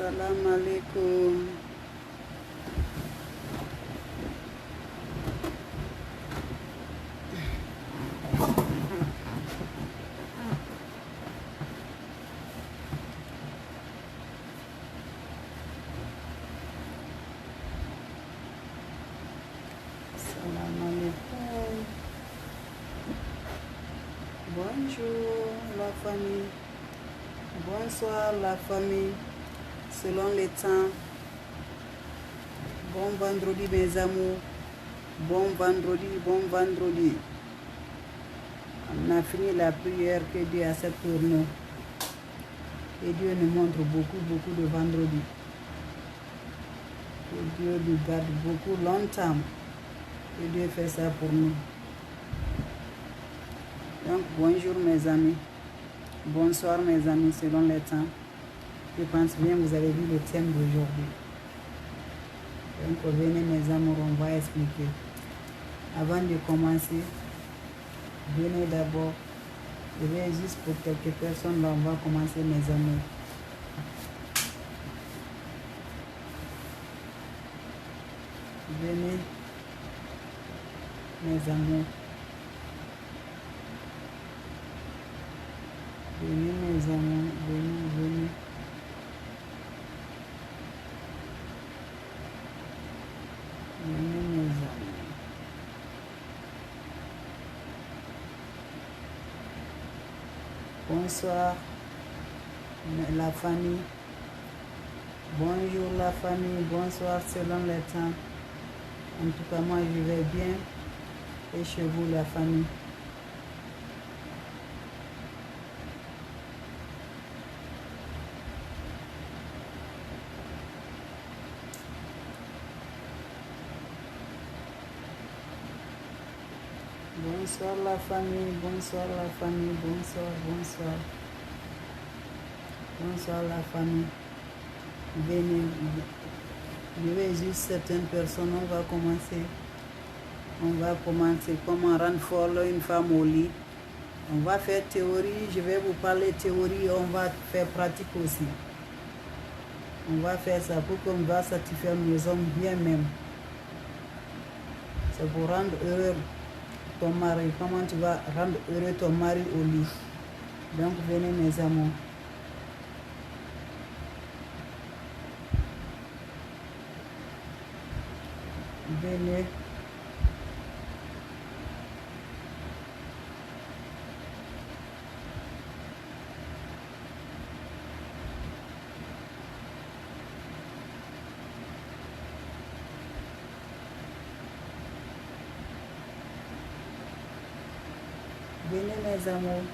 Salam alaikum. Salam alaikum. Bonjour la famille. Bonsoir la famille. Selon les temps. Bon vendredi mes amours. Bon vendredi, bon vendredi. On a fini la prière que Dieu accepte pour nous. Et Dieu nous montre beaucoup de vendredi. Que Dieu nous garde beaucoup longtemps. Que Dieu fait ça pour nous. Donc bonjour mes amis. Bonsoir mes amis selon les temps. Je pense bien que vous avez vu le thème d'aujourd'hui. Donc venez mes amours, on va expliquer. Avant de commencer, venez d'abord. Je vais juste pour quelques personnes, là on va commencer mes amours. Venez mes amours. Venez mes amours, venez. Venez mes amis. Bonsoir la famille. Bonjour la famille. Bonsoir selon les temps. En tout cas moi je vais bien. Et chez vous la famille. Bonsoir la famille, bonsoir la famille, bonsoir. Bonsoir la famille. Venez. Je vais juste certaines personnes, on va commencer. Comment rendre folle une femme au lit. On va faire théorie, je vais vous parler théorie, on va faire pratique aussi. On va faire ça pour qu'on va satisfaire nos hommes bien même. C'est pour rendre heureux ton mari, comment tu vas rendre heureux ton mari au lit. Donc venez mes amours. Venez. Venez mes amours.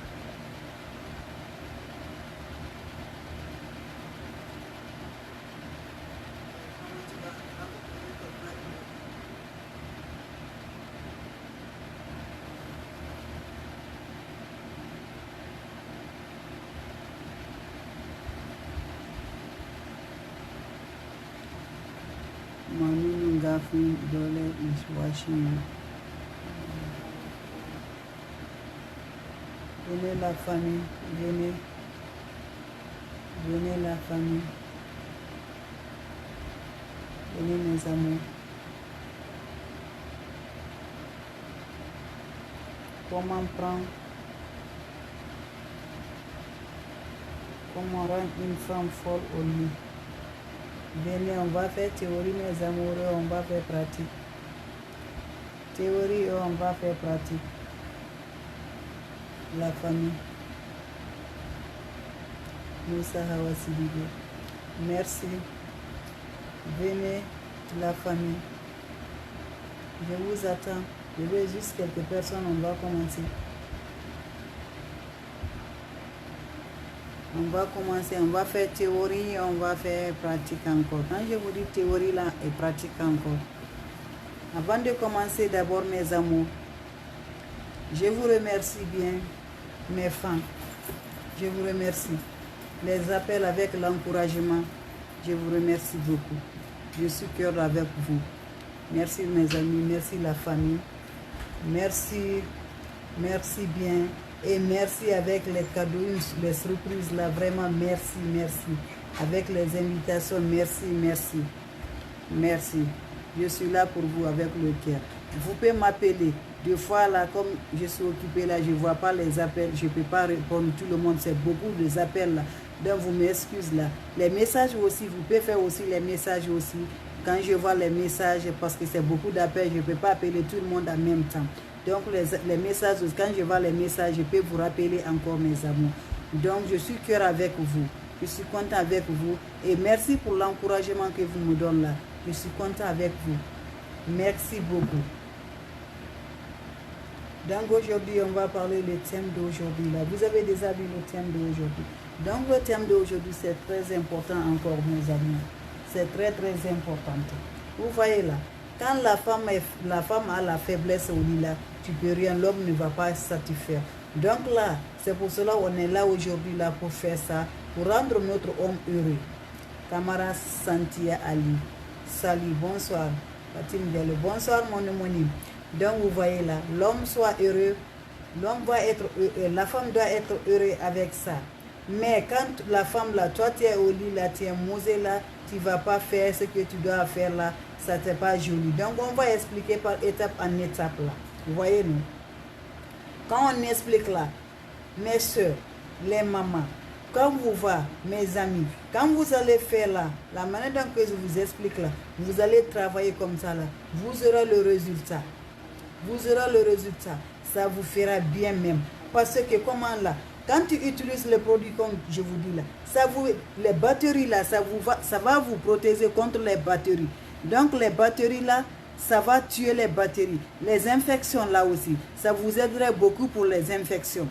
Manu Ngafi Dole is watching you. Venez la famille, venez. Venez la famille. Venez mes amours. Comment rendre une femme folle au lit. Venez, on va faire théorie mes amoureux, on va faire pratique. Théorie, on va faire pratique. La famille. Moussa Hawa Sidibé. Merci. Venez, la famille. Je vous attends. Je veux juste quelques personnes, on va commencer. On va faire théorie, on va faire pratique encore. Quand je vous dis théorie là et pratique encore. Avant de commencer, d'abord mes amours, je vous remercie bien, mes fans. Je vous remercie. Les appels avec l'encouragement, je vous remercie beaucoup. Je suis cœur avec vous. Merci mes amis, merci la famille. Merci bien. Et merci avec les cadeaux, les surprises là. Vraiment, merci. avec les invitations. Merci, merci. Merci. Je suis là pour vous avec le cœur. Vous pouvez m'appeler. Des fois, là, comme je suis occupée, là, je ne vois pas les appels. Je ne peux pas répondre. Tout le monde, c'est beaucoup de appels, là. Donc, vous m'excusez, là. Les messages aussi, vous pouvez faire aussi les messages aussi. Quand je vois les messages, parce que c'est beaucoup d'appels, je ne peux pas appeler tout le monde en même temps. Donc, les messages, quand je vois les messages, je peux vous rappeler encore, mes amours. Donc, je suis cœur avec vous. Je suis content avec vous. Et merci pour l'encouragement que vous me donnez là. Je suis content avec vous. Merci beaucoup. Donc aujourd'hui, on va parler du thème d'aujourd'hui. Vous avez déjà vu le thème d'aujourd'hui. Donc le thème d'aujourd'hui, c'est très important encore, mes amis. C'est très, très important. Vous voyez là, quand la femme a la faiblesse au lit là, tu peux rien, l'homme ne va pas se satisfaire. Donc là, c'est pour cela qu'on est là aujourd'hui là pour faire ça, pour rendre notre homme heureux. Camara Santia Ali. Salut, bonsoir. Fatim Diallo, bonsoir mon homonyme. Donc vous voyez là, l'homme soit heureux, l'homme va être heureux, la femme doit être heureuse avec ça. Mais quand la femme là, toi tu es au lit là, tu es mosé là, tu ne vas pas faire ce que tu dois faire là, ça n'est pas joli. Donc on va expliquer par étape en étape là. Vous voyez nous. Quand on explique là, mes soeurs, les mamans, quand vous va, mes amis, quand vous allez faire là, la manière dont je vous explique là, vous allez travailler comme ça là, vous aurez le résultat. Vous aurez le résultat. Ça vous fera bien même. Parce que comment là, quand tu utilises les produits comme je vous dis là, les batteries là, ça va vous protéger contre les batteries. Donc les batteries là, ça va tuer les batteries. Les infections là aussi, ça vous aiderait beaucoup pour les infections.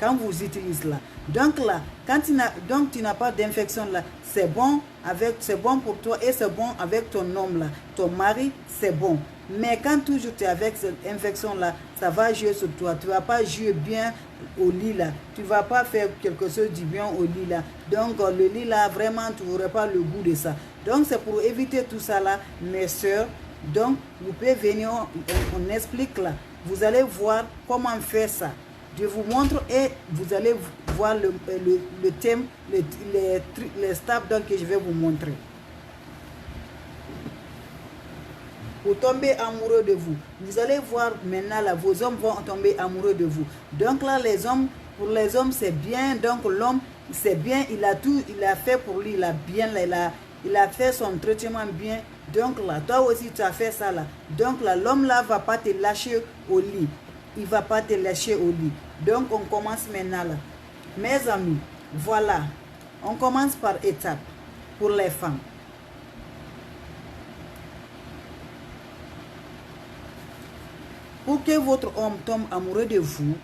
Quand vous utilisez là. Donc là, quand tu n'as pas d'infection là, c'est bon pour toi et c'est bon avec ton homme là. Ton mari, c'est bon. Mais quand toujours tu es avec cette infection là, ça va jouer sur toi. Tu ne vas pas jouer bien au lit là. Tu ne vas pas faire quelque chose de bien au lit là. Donc le lit là, vraiment, tu n'auras pas le goût de ça. Donc c'est pour éviter tout ça là, mes soeurs. Donc vous pouvez venir, on explique là. Vous allez voir comment faire ça. Je vous montre et vous allez voir le thème, les steps que je vais vous montrer. Pour tomber amoureux de vous. Vous allez voir maintenant là, vos hommes vont tomber amoureux de vous. Donc là, pour les hommes, c'est bien. Donc l'homme, c'est bien. Il a fait pour lui, il a fait son traitement bien. Donc là, toi aussi, tu as fait ça là. Donc là, l'homme là va pas te lâcher au lit. Il ne va pas te lâcher au lit. Donc, on commence maintenant là. Mes amis, voilà. On commence par étapes pour les femmes. Pour que votre homme tombe amoureux de vous,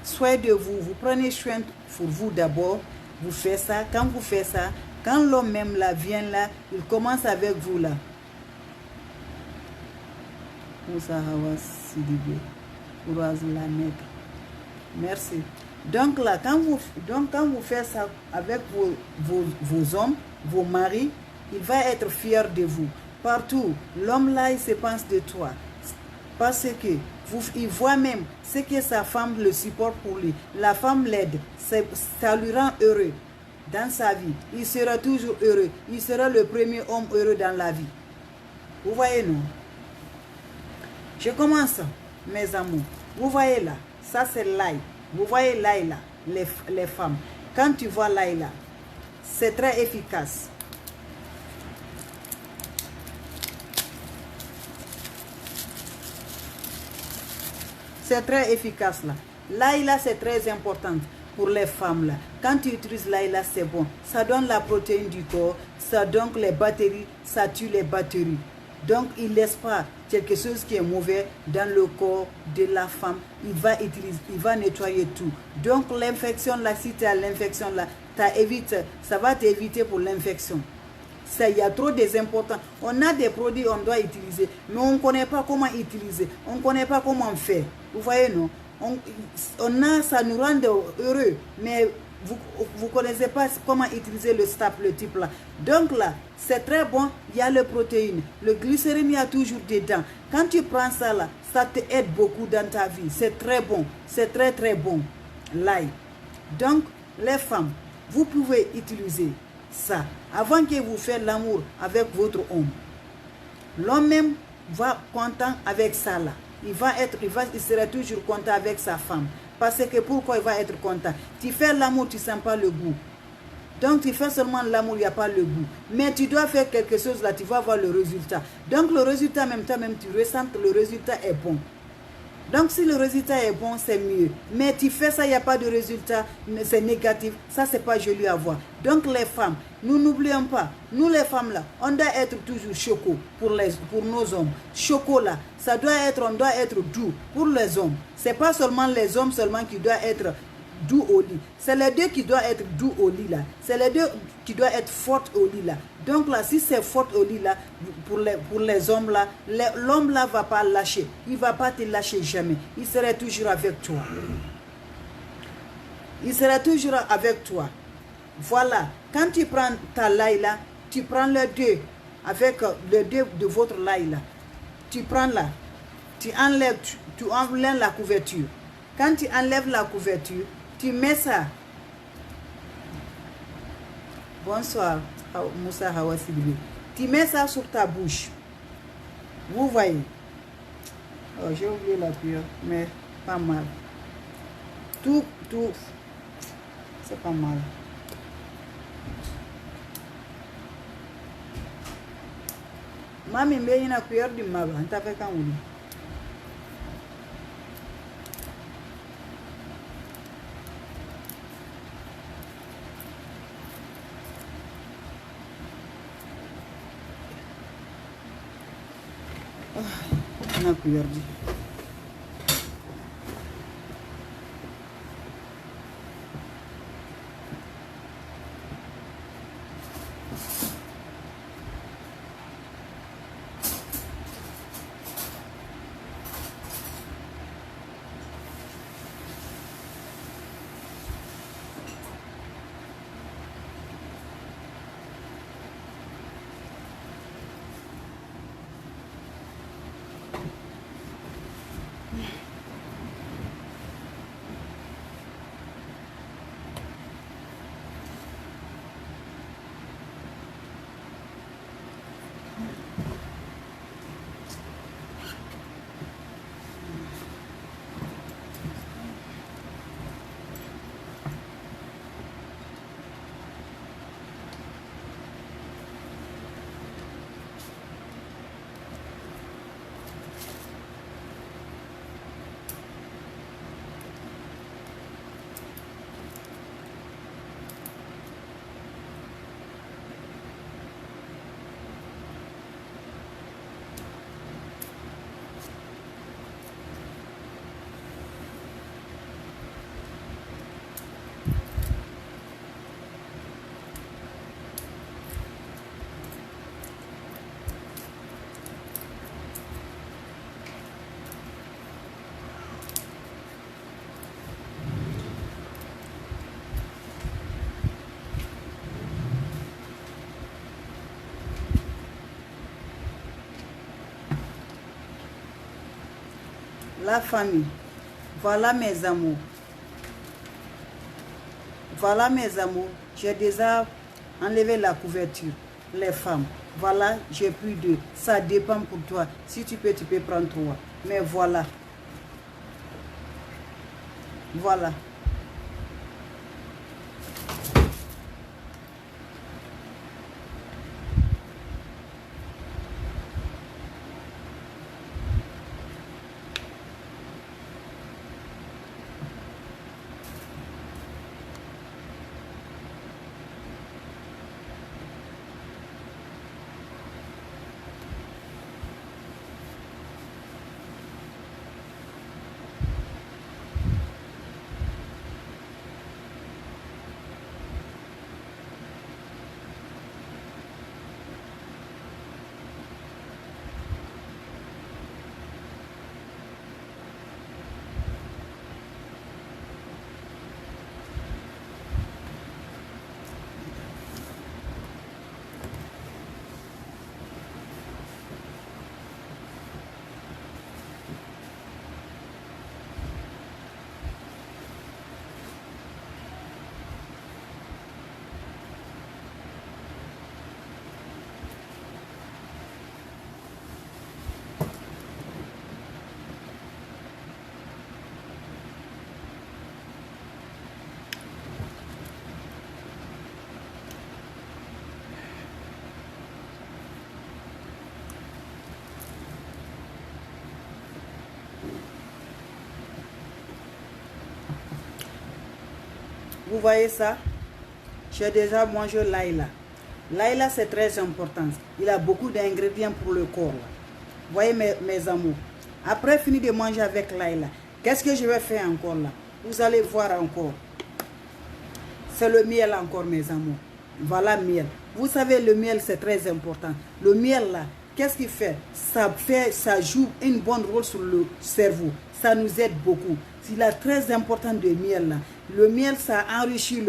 soyez de vous, vous prenez soin pour vous d'abord. Vous faites ça. Quand vous faites ça, quand l'homme même là vient là, il commence avec vous là. Moussa Hawa Sidibé. Merci. Donc là, quand vous faites ça avec vos hommes, vos maris, il va être fier de vous. Partout, l'homme là, il se pense de toi. Parce que il voit même ce que sa femme le supporte pour lui. La femme l'aide. Ça lui rend heureux dans sa vie. Il sera toujours heureux. Il sera le premier homme heureux dans la vie. Vous voyez, non? Je commence. Mes amours, vous voyez là, ça c'est l'ail. Vous voyez l'ail là, les femmes. Quand tu vois l'ail là, c'est très efficace. C'est très efficace là. L'ail là, c'est très important pour les femmes là. Quand tu utilises l'ail là, c'est bon. Ça donne la protéine du corps, ça donne les batteries, ça tue les batteries. Donc, il ne laisse pas quelque chose qui est mauvais dans le corps de la femme. Il va nettoyer tout. Donc, l'infection là, si tu as l'infection là, ça va t'éviter pour l'infection. Il y a trop des importants. On a des produits qu'on doit utiliser, mais on ne connaît pas comment utiliser. On ne connaît pas comment faire. Vous voyez, non? Ça nous rend heureux, mais vous ne connaissez pas comment utiliser le type là. Donc là, c'est très bon, il y a les protéines. Le glycérine, il y a toujours dedans. Quand tu prends ça là, ça te aide beaucoup dans ta vie. C'est très bon, c'est très très bon. L'ail. Donc, les femmes, vous pouvez utiliser ça. Avant que vous fassiez l'amour avec votre homme, l'homme même va content avec ça là. Il sera toujours content avec sa femme. Parce que pourquoi il va être content? Tu fais l'amour, tu ne sens pas le goût. Donc tu fais seulement l'amour, il n'y a pas le goût. Mais tu dois faire quelque chose là, tu vas voir le résultat. Donc le résultat, même toi-même, tu ressens que le résultat est bon. Donc si le résultat est bon, c'est mieux. Mais tu fais ça, il n'y a pas de résultat, c'est négatif. Ça, c'est pas joli à voir. Donc les femmes, nous n'oublions pas, nous les femmes là, on doit être toujours choco pour nos hommes. Chocolat, ça doit être, on doit être doux pour les hommes. C'est pas seulement les hommes seulement qui doivent être doux au lit. C'est les deux qui doivent être doux au lit là. C'est les deux qui doivent être fortes au lit là. Donc là, si c'est fort au lit là, pour les hommes là, l'homme là va pas lâcher. Il va pas te lâcher jamais. Il sera toujours avec toi. Il sera toujours avec toi. Voilà. Quand tu prends ta laille là, tu prends les deux avec les deux de votre laille là. Tu prends là, tu enlèves la couverture. Quand tu enlèves la couverture, tu mets ça. Bonsoir, Moussa Hawa Sidibé. Tu mets ça sur ta bouche. Vous voyez. Oh, j'ai oublié la cuillère, mais pas mal. Tout, c'est pas mal. Mami, mais il y a une cuillère de mal. On t'a fait quand on una cuillère de. La famille, voilà mes amours. Voilà mes amours, j'ai déjà enlevé la couverture, les femmes. Voilà, j'ai pris deux. Ça dépend pour toi. Si tu peux prendre trois. Mais voilà. Voilà. Vous voyez ça? J'ai déjà mangé l'ail là. L'ail là, c'est très important. Il a beaucoup d'ingrédients pour le corps. Là. Vous voyez mes amours. Après fini de manger avec l'ail là, qu'est-ce que je vais faire encore là? Vous allez voir encore. C'est le miel encore mes amours. Voilà le miel. Vous savez le miel c'est très important. Le miel là, qu'est-ce qu'il fait? Ça joue une bonne rôle sur le cerveau. Ça nous aide beaucoup. Il est très important de miel là. Le miel ça enrichit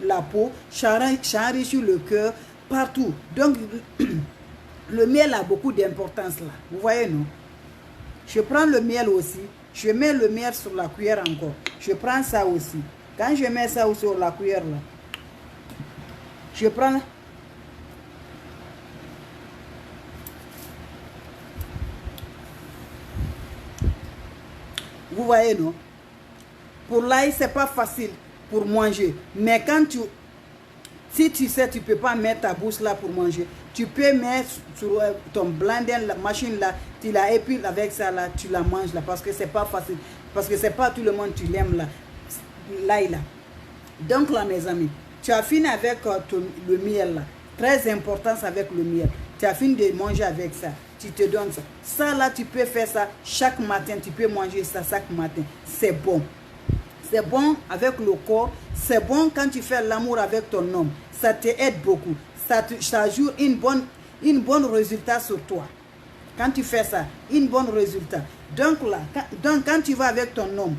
la peau, ça enrichit le cœur, partout. Donc le miel a beaucoup d'importance là. Vous voyez non? Je prends le miel aussi. Je mets le miel sur la cuillère encore. Je prends ça aussi. Quand je mets ça sur la cuillère là, je prends. Vous voyez non? Pour l'ail, c'est pas facile pour manger. Mais quand si tu sais, tu peux pas mettre ta bouche là pour manger. Tu peux mettre sur ton blender, la machine là, tu la épiles avec ça là, tu la manges là, parce que c'est pas facile. Parce que c'est pas tout le monde tu l'aimes là, l'ail là. Donc là mes amis, tu as fini avec le miel là. Très important avec le miel. Tu as fini de manger avec ça. Tu te donnes ça. Ça là, tu peux faire ça chaque matin. Tu peux manger ça chaque matin. C'est bon. C'est bon avec le corps. C'est bon quand tu fais l'amour avec ton homme. Ça t'aide beaucoup. Ça joue une bonne résultat sur toi. Quand tu fais ça, une bonne résultat. Donc là, quand tu vas avec ton homme,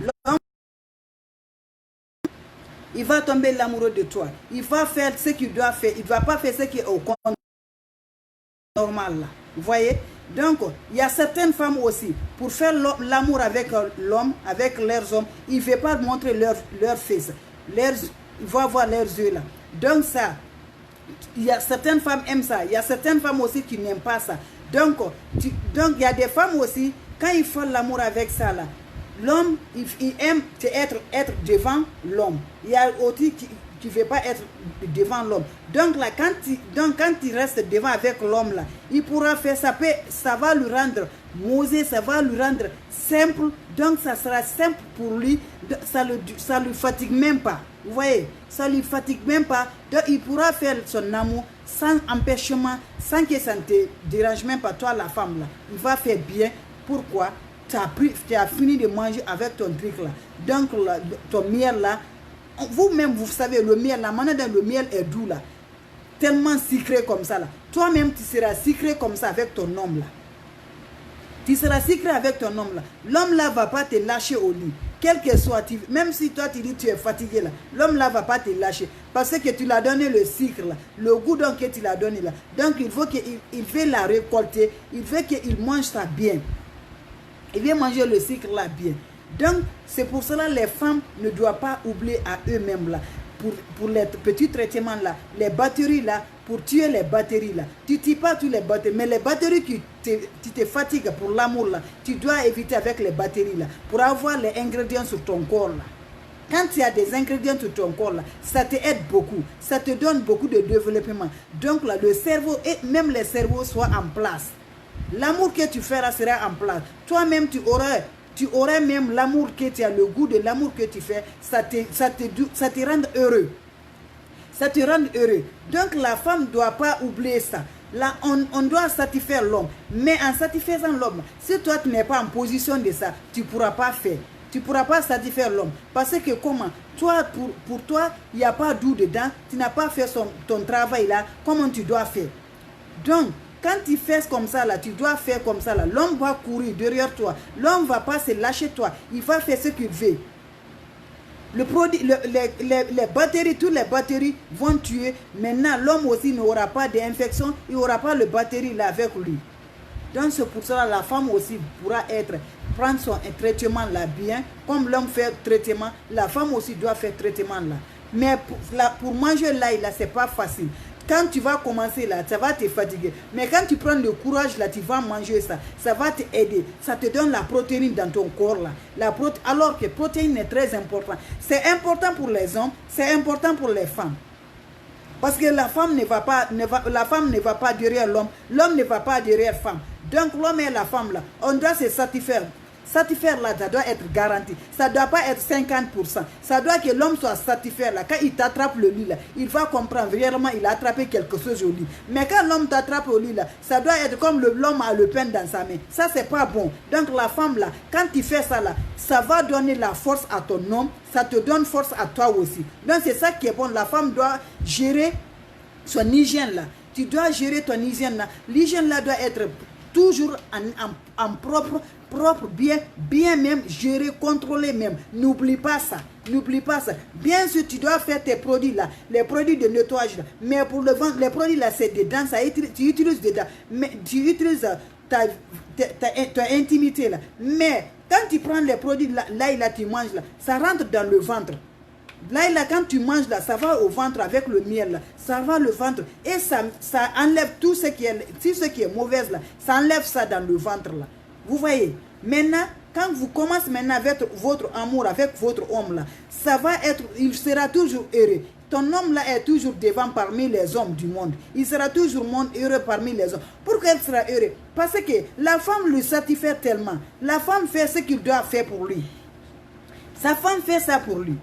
l'homme, il va tomber l'amoureux de toi. Il va faire ce qu'il doit faire. Il ne va pas faire ce qui est au compte normal là. Vous voyez? Donc, il y a certaines femmes aussi, pour faire l'amour avec l'homme, avec leurs hommes, ils ne veulent pas montrer leur fesses. Ils vont voir leurs yeux là. Donc ça, il y a certaines femmes qui aiment ça. Il y a certaines femmes aussi qui n'aiment pas ça. Donc, il y a des femmes aussi, quand ils font l'amour avec ça là, l'homme, il aime être devant l'homme. Il y a aussi qui ne veut pas être devant l'homme. Donc là, quand il reste devant avec l'homme là, il pourra faire ça. Ça va lui rendre mosé, ça va lui rendre simple. Donc ça sera simple pour lui. Ça lui fatigue même pas. Vous voyez, ça lui fatigue même pas. Donc il pourra faire son amour sans empêchement, sans que ça ne te dérange même pas, toi la femme là. Il va faire bien. Pourquoi? Tu as fini de manger avec ton truc là. Donc là, ton miel là, vous-même vous savez le miel, la manière dont le miel est doux là, tellement sucré comme ça là. Toi-même tu seras sucré comme ça avec ton homme là. Tu seras sucré avec ton homme là. L'homme là va pas te lâcher au lit. Quel que soit, même si toi tu dis tu es fatigué là, l'homme là va pas te lâcher. Parce que tu l'as donné le sucre là, le goût donc que tu l'as donné là. Donc il faut qu'il veut la récolter, il veut qu'il mange ça bien. Il vient manger le sucre là bien. Donc, c'est pour cela que les femmes ne doivent pas oublier à eux-mêmes là. Pour les petits traitements là, les batteries là, pour tuer les batteries là. Tu ne tues pas toutes les batteries, mais les batteries qui te fatiguent pour l'amour là, tu dois éviter avec les batteries là, pour avoir les ingrédients sur ton corps là. Quand il y a des ingrédients sur ton corps là, ça te aide beaucoup, ça te donne beaucoup de développement. Donc là, le cerveau et même les cerveaux soient en place. L'amour que tu feras sera en place. Toi-même, tu auras même l'amour que tu as, le goût de l'amour que tu fais, ça te rend heureux. Ça te rend heureux. Donc la femme ne doit pas oublier ça. Là, on doit satisfaire l'homme. Mais en satisfaisant l'homme, si toi tu n'es pas en position de ça, tu ne pourras pas faire. Tu ne pourras pas satisfaire l'homme. Parce que comment? Toi, pour toi, il n'y a pas d'eau dedans. Tu n'as pas fait ton travail là. Comment tu dois faire? Donc, quand tu fais comme ça là, tu dois faire comme ça là. L'homme va courir derrière toi. L'homme ne va pas se lâcher toi. Il va faire ce qu'il veut. Les batteries, toutes les batteries vont tuer. Maintenant, l'homme aussi n'aura pas d'infection. Il n'aura pas le batterie là avec lui. Donc c'est pour cela que la femme aussi pourra prendre son traitement là bien. Comme l'homme fait traitement, la femme aussi doit faire traitement là. Mais pour manger l'ail là, c'est pas facile. Quand tu vas commencer là, ça va te fatiguer. Mais quand tu prends le courage là, tu vas manger ça. Ça va t'aider. Ça te donne la protéine dans ton corps là. Alors que la protéine est très importante. C'est important pour les hommes, c'est important pour les femmes. Parce que la femme ne va pas derrière l'homme, l'homme ne va pas derrière la femme. Donc l'homme et la femme là, on doit se satisfaire. Satisfaire là, ça doit être garanti. Ça ne doit pas être 50%. Ça doit que l'homme soit satisfait là. Quand il t'attrape le lit là, il va comprendre réellement il a attrapé quelque chose au lit. Mais quand l'homme t'attrape au lit là, ça doit être comme l'homme a le pain dans sa main. Ça c'est pas bon. Donc la femme là, quand tu fais ça là, ça va donner la force à ton homme. Ça te donne force à toi aussi. Donc c'est ça qui est bon. La femme doit gérer son hygiène là. Tu dois gérer ton hygiène là. L'hygiène là doit être toujours en propre, bien même, gérer, contrôler même. N'oublie pas ça. N'oublie pas ça. Bien sûr, tu dois faire tes produits là, les produits de nettoyage là. Mais pour le ventre, les produits là, c'est dedans, tu utilises dedans. Mais tu utilises ta intimité là. Mais quand tu prends les produits là, tu manges là, ça rentre dans le ventre. Là, quand tu manges là, ça va au ventre avec le miel là, ça va le ventre et ça enlève tout ce qui est mauvais là, ça enlève ça dans le ventre là. Vous voyez? Maintenant, quand vous commencez maintenant avec votre amour avec votre homme là, ça va être, il sera toujours heureux. Ton homme là est toujours devant parmi les hommes du monde. Il sera toujours heureux parmi les hommes. Pourquoi il sera heureux? Parce que la femme lui satisfait tellement. La femme fait ce qu'il doit faire pour lui. Sa femme fait ça pour lui.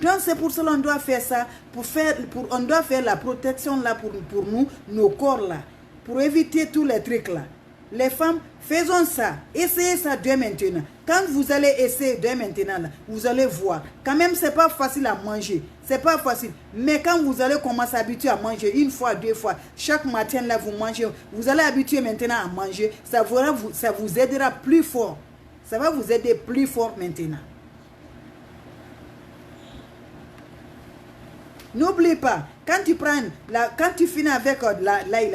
Donc c'est pour cela qu'on doit faire ça, on doit faire la protection là pour nous, nos corps là, pour éviter tous les trucs là. Les femmes, faisons ça, essayez ça dès maintenant. Quand vous allez essayer dès maintenant là, vous allez voir. Quand même c'est pas facile à manger, c'est pas facile. Mais quand vous allez commencer à habituer à manger une fois, deux fois, chaque matin là vous mangez, vous allez habituer maintenant à manger, ça vous aidera plus fort. Ça va vous aider plus fort maintenant. N'oublie pas, quand tu finis avec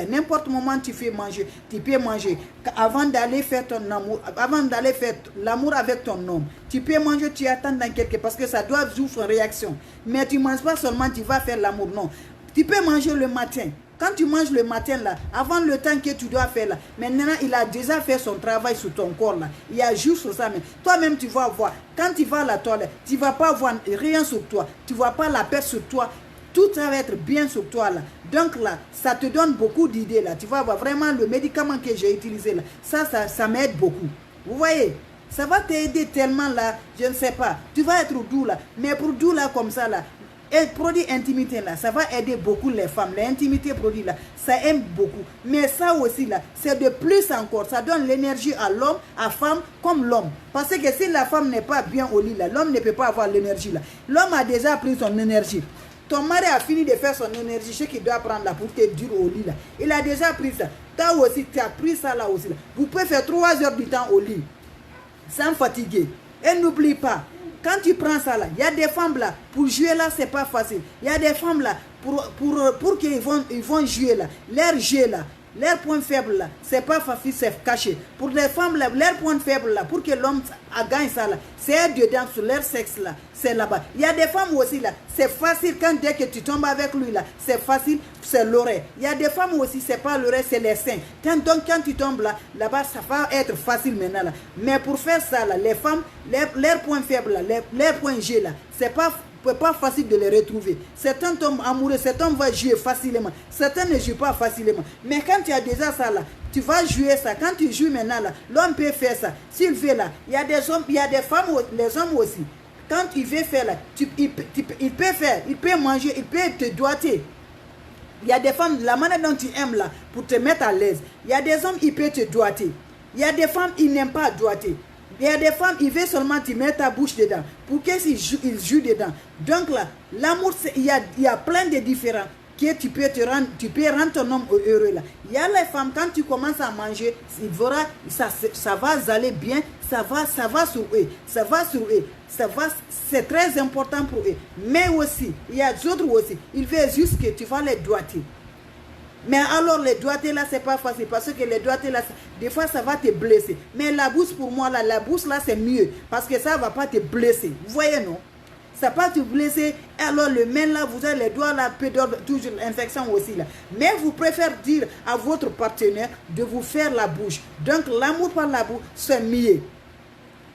n'importe moment tu fais manger, tu peux manger. Avant d'aller faire ton amour, avant d'aller faire l'amour avec ton homme, tu peux manger, tu attends dans quelque parce que ça doit jouer son réaction. Mais tu ne manges pas seulement, tu vas faire l'amour, non. Tu peux manger le matin. Quand tu manges le matin là, avant le temps que tu dois faire là, maintenant il a déjà fait son travail sur ton corps là. Il a juste ça, mais toi-même tu vas voir. Quand tu vas à la toilette, tu ne vas pas voir rien sur toi. Tu ne vois pas la perte sur toi. Tout ça va être bien sur toi là. Donc là, ça te donne beaucoup d'idées là. Tu vas voir vraiment le médicament que j'ai utilisé là. Ça m'aide beaucoup. Vous voyez? Ça va t'aider tellement là, je ne sais pas. Tu vas être doux là. Mais pour doux là comme ça là, et produit intimité là, ça va aider beaucoup les femmes. L'intimité produit là, ça aime beaucoup. Mais ça aussi là, c'est de plus encore. Ça donne l'énergie à l'homme, à la femme comme l'homme. Parce que si la femme n'est pas bien au lit là, l'homme ne peut pas avoir l'énergie là. L'homme a déjà pris son énergie. Ton mari a fini de faire son énergie, ce qu'il doit prendre là pour te dire au lit là. Il a déjà pris ça. Toi aussi, tu as pris ça là aussi là. Vous pouvez faire 3 heures du temps au lit, sans fatiguer. Et n'oublie pas, quand tu prends ça là, il y a des femmes là, pour jouer là, c'est pas facile. Il y a des femmes là, pour qu'ils vont jouer là, leur jeu là, leur point faible là, c'est pas facile, c'est caché. Pour les femmes là, leur point faible là, pour que l'homme gagne ça là, c'est dedans sur leur sexe là, c'est là-bas. Il y a des femmes aussi là, c'est facile quand dès que tu tombes avec lui là, c'est facile, c'est l'oreille. Il y a des femmes aussi, c'est pas l'oreille, c'est les seins. Donc quand tu tombes là, là-bas, ça va être facile maintenant là. Mais pour faire ça là, les femmes, leur point faible là, leur point G là, c'est pas facile de les retrouver. Certains tombent amoureux, certains vont jouer facilement, certains ne jouent pas facilement. Mais quand tu as déjà ça là, tu vas jouer ça. Quand tu joues maintenant là, l'homme peut faire ça. S'il fait là, il y a des hommes, il y a des femmes, les hommes aussi. Quand il veut faire là, il peut faire, il peut manger, il peut te doiter. Il y a des femmes, la manière dont tu aimes là, pour te mettre à l'aise. Il y a des hommes, il peut te doiter. Il y a des femmes, ils n'aiment pas doiter. Il y a des femmes, ils veulent seulement te mettre ta bouche dedans. Pour qu'ils jouent dedans. Donc là, l'amour, il y a plein de différents que tu peux rendre ton homme heureux là. Il y a les femmes, quand tu commences à manger, ça va aller bien, ça va sur eux. C'est très important pour eux. Mais aussi, il y a d'autres aussi, ils veulent juste que tu vas les doiter. Mais alors les doigtés là c'est pas facile parce que les doigtés là des fois ça va te blesser. Mais la bouche pour moi là, la bouche là c'est mieux parce que ça va pas te blesser. Vous voyez non? Ça va pas te blesser. Alors le main là vous avez les doigts là peut toujours l'infection aussi là. Mais vous préférez dire à votre partenaire de vous faire la bouche. Donc l'amour par la bouche c'est mieux.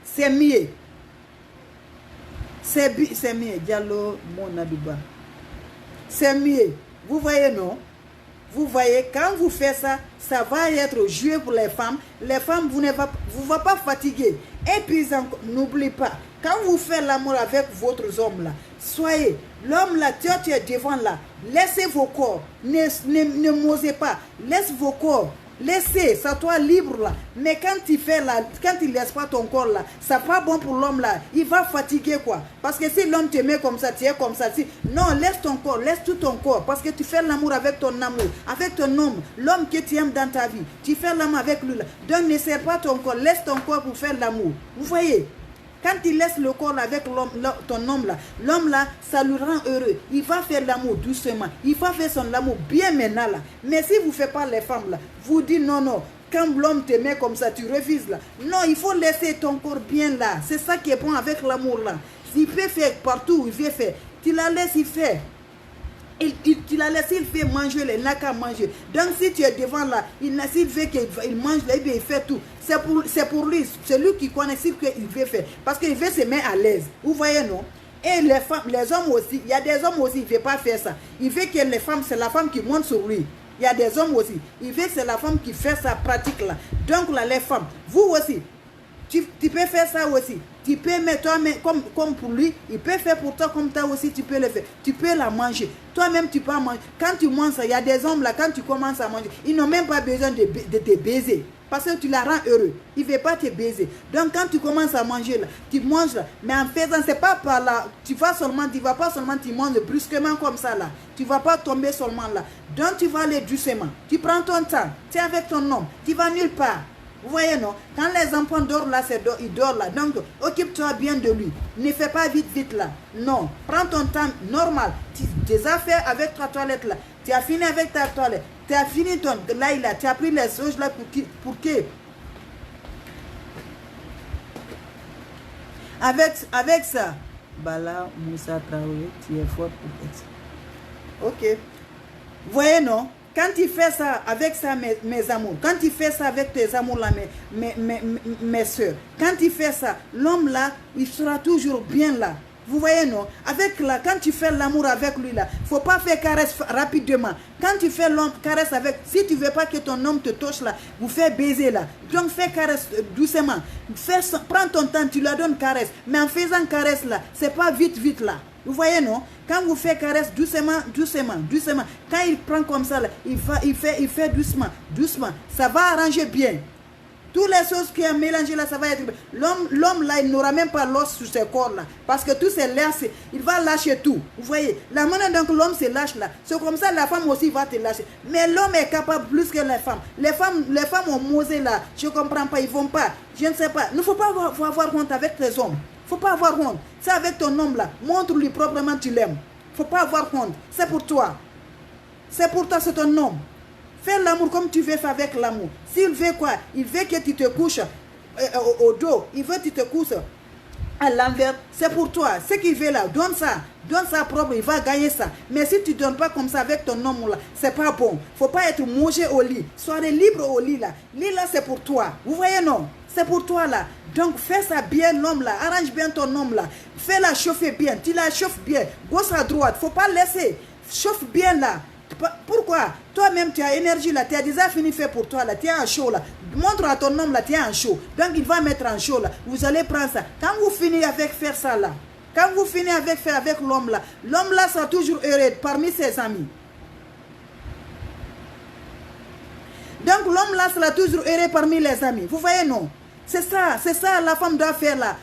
C'est mieux. C'est mieux. Diallo mon adouba. C'est mieux. Vous voyez, non? Vous voyez, quand vous faites ça, ça va être joué pour les femmes. Les femmes, vous ne va pas fatiguer. Et puis, n'oubliez pas, quand vous faites l'amour avec votre homme là, soyez, l'homme là, tu es devant là, laissez vos corps, ne m'osez pas, laisse vos corps. Laissez, ça toi libre là. Mais quand tu fais là, quand tu laisses pas ton corps là, ça pas bon pour l'homme là. Il va fatiguer quoi. Parce que si l'homme te met comme ça, tu es comme ça. Non, laisse ton corps, laisse tout ton corps. Parce que tu fais l'amour avec ton amour, avec ton homme, l'homme que tu aimes dans ta vie. Tu fais l'amour avec lui là. Donc ne serre pas ton corps, laisse ton corps pour faire l'amour. Vous voyez? Quand tu laisses le corps avec ton homme là, ça lui rend heureux. Il va faire l'amour doucement. Il va faire son amour bien maintenant là. Mais si vous ne faites pas les femmes là, vous dites non. Quand l'homme te met comme ça, tu refuses là. Non, il faut laisser ton corps bien là. C'est ça qui est bon avec l'amour là. Il peut faire partout, il veut faire. Tu la laisses, il fait. Tu la laisses, il fait manger, il n'a qu'à manger. Donc si tu es devant là, s'il veut qu'il mange là, il fait tout. C'est pour lui, c'est lui qui connaît ce qu'il veut faire. Parce qu'il veut se mettre à l'aise. Vous voyez, non? Et les femmes, les hommes aussi, il y a des hommes aussi, il ne veut pas faire ça. Il veut que les femmes, c'est la femme qui monte sur lui. Il y a des hommes aussi, il veut que c'est la femme qui fait sa pratique là. Donc là, les femmes, vous aussi, tu peux faire ça aussi. Tu peux mettre toi-même, comme pour lui, il peut faire pour toi comme toi aussi, tu peux le faire. Tu peux la manger. Toi-même, tu peux manger. Quand tu manges ça, il y a des hommes là, quand tu commences à manger, ils n'ont même pas besoin de te baiser. Parce que tu la rends heureux. Il ne veut pas te baiser. Donc, quand tu commences à manger là, tu manges là. Mais en faisant, c'est pas par là. Tu vas pas seulement, tu manges brusquement comme ça là. Tu ne vas pas tomber seulement là. Donc, tu vas aller doucement. Tu prends ton temps. Tu es avec ton homme. Tu vas nulle part. Vous voyez, non? Quand les enfants dorment là, ils dorment là. Donc, occupe-toi bien de lui. Ne fais pas vite là. Non. Prends ton temps normal. Tes affaires avec ta toilette là. Tu as fini avec ta toilette. Tu as fini ton... Là, tu as pris les choses là pour que... Avec ça. Bala Moussa Traoré, tu es fort pour être. Ok. Vous voyez, non? Quand tu fais ça avec ça, mes amours, quand tu fais ça avec tes amours là, mes soeurs, quand tu fais ça, l'homme là, il sera toujours bien là. Vous voyez, non? Avec là, quand tu fais l'amour avec lui là, il ne faut pas faire caresse rapidement. Quand tu fais l'homme caresse avec, si tu ne veux pas que ton homme te touche là, vous faites baiser là. Donc fais caresse doucement. Prends ton temps, tu la donnes caresse. Mais en faisant caresse là, c'est pas vite là. Vous voyez, non? Quand vous faites caresse doucement. Quand il prend comme ça là, il fait doucement. Ça va arranger bien. Toutes les choses qui sont mélangées là, ça va être... L'homme là, il n'aura même pas l'os sur ses corps là. Parce que tout c'est lâché. Il va lâcher tout. Vous voyez? La manière dont l'homme se lâche là, c'est comme ça la femme aussi va te lâcher. Mais l'homme est capable plus que les femmes. Les femmes ont osé là. Je ne comprends pas, ils ne vont pas. Je ne sais pas. Il ne faut pas avoir honte avec les hommes. Il ne faut pas avoir honte. C'est avec ton homme là. Montre-lui proprement tu l'aimes. Il ne faut pas avoir honte. C'est pour toi. C'est pour toi, c'est ton homme. Fais l'amour comme tu veux faire avec l'amour. S'il veut quoi? Il veut que tu te couches au dos. Il veut que tu te couches à l'envers. C'est pour toi. Ce qu'il veut là, donne ça propre, il va gagner ça. Mais si tu ne donnes pas comme ça avec ton homme là, c'est pas bon. Il ne faut pas être mangé au lit. Soyez libre au lit là. Lit là, c'est pour toi. Vous voyez, non? C'est pour toi là. Donc fais ça bien l'homme là. Arrange bien ton homme là. Fais-la chauffer bien. Tu la chauffes bien. Gauche à droite. Il ne faut pas laisser. Chauffe bien là. Pourquoi? Toi-même, tu as énergie là, tu as déjà fini fait pour toi là, tu es en chaud là. Montre à ton homme là, tu es en chaud. Donc il va mettre en chaud là. Vous allez prendre ça. Quand vous finissez avec faire ça là, quand vous finissez avec faire avec l'homme là sera toujours heureux parmi ses amis. Donc l'homme là sera toujours heureux parmi les amis. Vous voyez, non? C'est ça la femme doit faire là.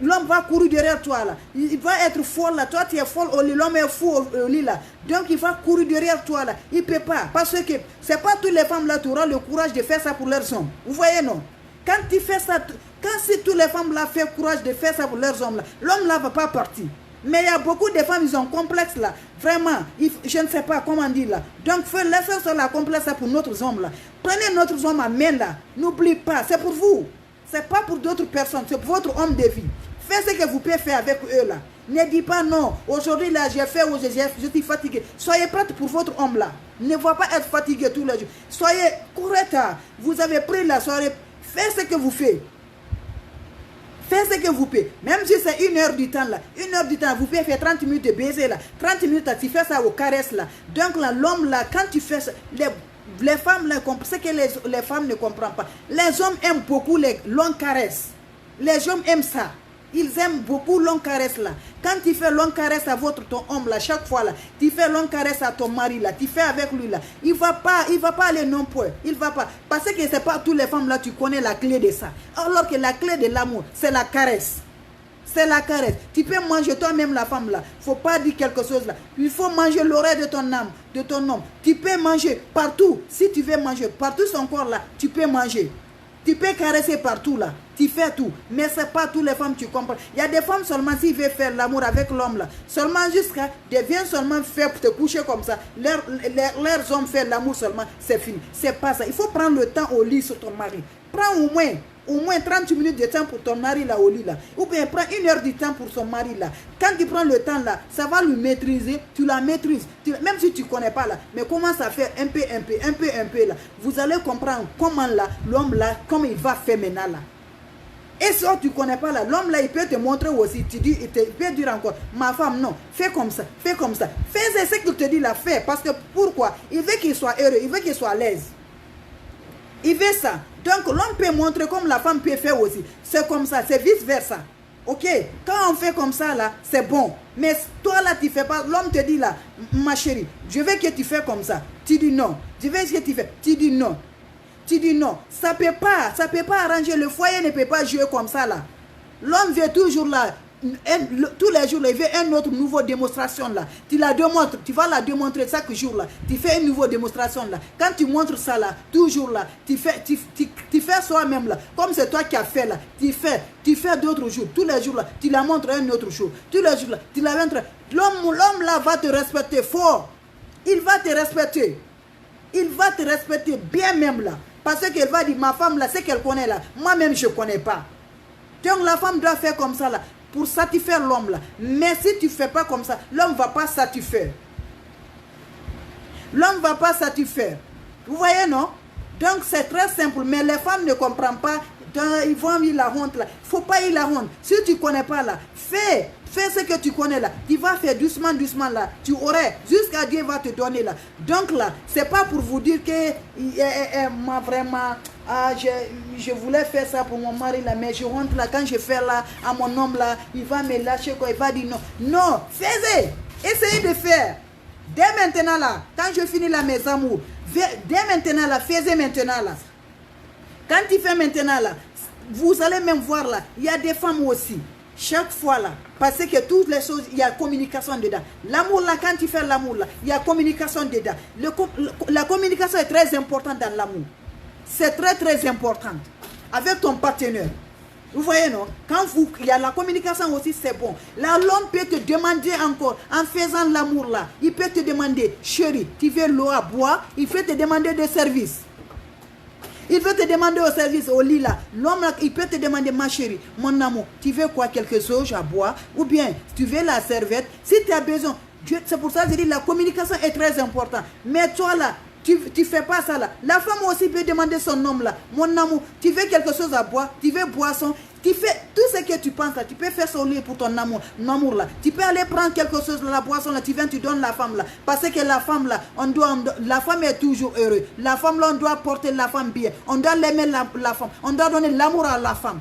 L'homme va courir derrière toi là. Il va être folle là. Toi tu es folle au lit. L'homme est fou au lit là. Donc il va courir derrière toi là. Il ne peut pas. Parce que c'est pas toutes les femmes là qui auront le courage de faire ça pour leurs hommes. Vous voyez, non? Quand tu fais ça, si toutes les femmes là font courage de faire ça pour leurs hommes là, l'homme là ne va pas partir. Mais il y a beaucoup de femmes, ils ont complexe là. Vraiment, je ne sais pas comment dire là. Donc laissez ça la complexe là pour notre homme là. Prenez notre homme à main là. N'oubliez pas, c'est pour vous. C'est pas pour d'autres personnes, c'est pour votre homme de vie. Faites ce que vous pouvez faire avec eux là. Ne dites pas non, aujourd'hui là j'ai fait ou je suis fatigué. Soyez prête pour votre homme là. Ne va pas être fatigué tous les jours. Soyez correct. Vous avez pris la soirée. Faites ce que vous faites. Faites ce que vous pouvez. Même si c'est 1 heure du temps là. 1 heure du temps, vous pouvez faire 30 minutes de baiser là. 30 minutes, tu fais ça aux caresses là. Donc là, l'homme là, quand tu fais ça, les femmes là, c'est que les femmes ne comprennent pas. Les hommes aiment beaucoup les longues caresses. Les hommes aiment ça. Ils aiment beaucoup longues caresses là. Quand tu fais longue caresse à ton homme là, chaque fois là, tu fais longue caresse à ton mari là, tu fais avec lui là, il va pas aller non point. Il va pas. Parce que c'est pas toutes les femmes là, tu connais la clé de ça. Alors que la clé de l'amour, c'est la caresse. C'est la caresse. Tu peux manger toi-même la femme là. Faut pas dire quelque chose là. Il faut manger l'oreille de ton âme, de ton homme. Tu peux manger partout. Si tu veux manger partout son corps là, tu peux manger. Tu peux caresser partout là. Tu fais tout. Mais ce n'est pas toutes les femmes, tu comprends. Il y a des femmes seulement, s'ils veulent faire l'amour avec l'homme là, seulement jusqu'à, deviennent seulement faire pour te coucher comme ça. Leurs hommes font l'amour seulement, c'est fini. C'est pas ça. Il faut prendre le temps au lit sur ton mari. Prends au moins 30 minutes de temps pour ton mari là au lit là. Ou bien prends 1 heure du temps pour son mari là. Quand tu prends le temps là, ça va lui maîtriser. Tu la maîtrises. Même si tu ne connais pas là. Mais commence à faire un peu là. Vous allez comprendre comment là, l'homme là, comme il va faire maintenant là. Et si tu ne connais pas là, l'homme là, il peut te montrer aussi. Tu dis, il peut dire encore, ma femme, non, fais comme ça, fais comme ça. Fais ce qu'il te dit là, fais. Parce que pourquoi? Il veut qu'il soit heureux, il veut qu'il soit à l'aise. Il veut ça. Donc l'homme peut montrer comme la femme peut faire aussi. C'est comme ça, c'est vice versa. Ok? Quand on fait comme ça là, c'est bon. Mais toi là, tu ne fais pas. L'homme te dit là, ma chérie, je veux que tu fais comme ça. Tu dis non. Je veux que tu fais. Tu dis non. Tu dis non. Ça ne peut pas arranger. Le foyer ne peut pas jouer comme ça là. L'homme veut toujours là. Tous les jours, il veut une autre nouvelle démonstration là. Tu la démontres, tu vas la démontrer chaque jour là. Tu fais une nouvelle démonstration là. Quand tu montres ça là, toujours là, tu fais soi-même là. Comme c'est toi qui as fait là, tu fais d'autres jours. Tous les jours là, tu la montres un autre jour. Tous les jours là, tu la montres. L'homme là va te respecter fort. Il va te respecter. Il va te respecter bien même là. Parce qu'elle va dire, ma femme là, c'est qu'elle connaît là. Moi-même, je ne connais pas. Donc la femme doit faire comme ça là. Pour satisfaire l'homme là. Mais si tu ne fais pas comme ça, l'homme ne va pas satisfaire. L'homme ne va pas satisfaire. Vous voyez, non? Donc c'est très simple. Mais les femmes ne comprennent pas. Ils vont avoir la honte là. Il ne faut pas avoir la honte. Si tu ne connais pas là, fais ce que tu connais là. Tu vas faire doucement là. Tu aurais jusqu'à Dieu va te donner là. Donc là, ce n'est pas pour vous dire que vraiment... je voulais faire ça pour mon mari là, mais je rentre là, quand je fais là à mon homme là, il va me lâcher quoi, il va dire non. Non, faites, essayez de faire. Dès maintenant là, quand je finis là mes amours, dès maintenant là, faites maintenant là. Quand tu fais maintenant là, vous allez même voir là, il y a des femmes aussi. Chaque fois là, parce que toutes les choses, il y a communication dedans. L'amour là, quand tu fais l'amour là, il y a communication dedans. La communication est très importante dans l'amour. C'est très important. Avec ton partenaire. Vous voyez, non? Quand il y a la communication aussi, c'est bon. Là, l'homme peut te demander encore, en faisant l'amour là, il peut te demander, chérie, tu veux l'eau à boire? Il peut te demander des services. Il peut te demander au service, au lit là. L'homme là, il peut te demander, ma chérie, mon amour, tu veux quoi, quelque chose à boire? Ou bien, tu veux la serviette? Si tu as besoin, c'est pour ça que je dis, la communication est très importante. Mais toi là, tu ne fais pas ça là. La femme aussi peut demander son homme là. Mon amour, tu veux quelque chose à boire? Tu veux boisson? Tu fais tout ce que tu penses là. Tu peux faire son lit pour ton amour là. Tu peux aller prendre quelque chose là, la boisson là. Tu viens, tu donnes la femme là. Parce que la femme là, la femme est toujours heureuse. La femme là, on doit porter la femme bien. On doit l'aimer la femme. On doit donner l'amour à la femme.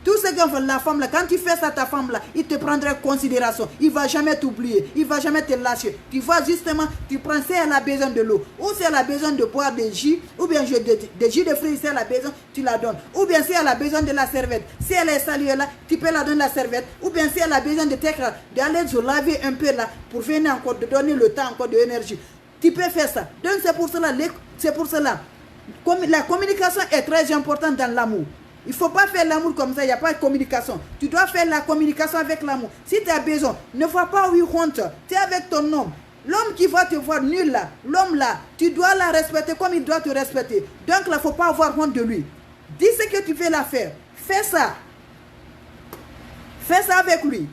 Tout ce qu'on fait, la femme là, quand tu fais ça à ta femme là, il te prendra en considération. Il ne va jamais t'oublier. Il ne va jamais te lâcher. Tu vois justement, tu prends si elle a besoin de l'eau. Ou si elle a besoin de boire des jus. Ou bien des jus de fruits, si elle a besoin, tu la donnes. Ou bien si elle a besoin de la serviette. Si elle est saluée là, tu peux la donner la serviette. Ou bien si elle a besoin d'aller se laver un peu là, pour venir encore, de donner le temps encore de l'énergie. Tu peux faire ça. Donc c'est pour cela. La communication est très importante dans l'amour. Il ne faut pas faire l'amour comme ça, il n'y a pas de communication. Tu dois faire la communication avec l'amour. Si tu as besoin, ne vois pas où il honte. Tu es avec ton homme. L'homme qui va te voir nul là, l'homme là, tu dois la respecter comme il doit te respecter. Donc là, il ne faut pas avoir honte de lui. Dis ce que tu veux la faire. Fais ça. Fais ça avec lui.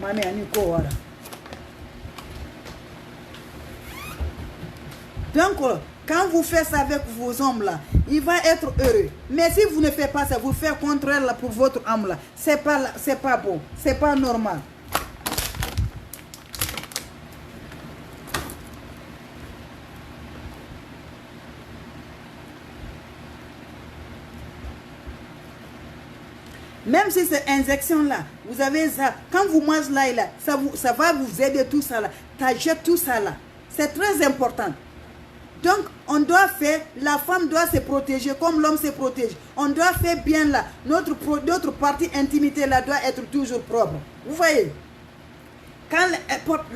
Mami, Aniko, voilà. Donc, quand vous faites ça avec vos hommes là, il va être heureux. Mais si vous ne faites pas ça, vous faites contraire là pour votre âme là. C'est pas bon, c'est pas normal. Même si cette injection-là, vous avez ça, quand vous mangez là, ça va vous aider tout ça là, t'achètes tout ça là. C'est très important. Donc, on doit faire, la femme doit se protéger comme l'homme se protège. On doit faire bien là. Notre partie intimité là doit être toujours propre. Vous voyez? Quand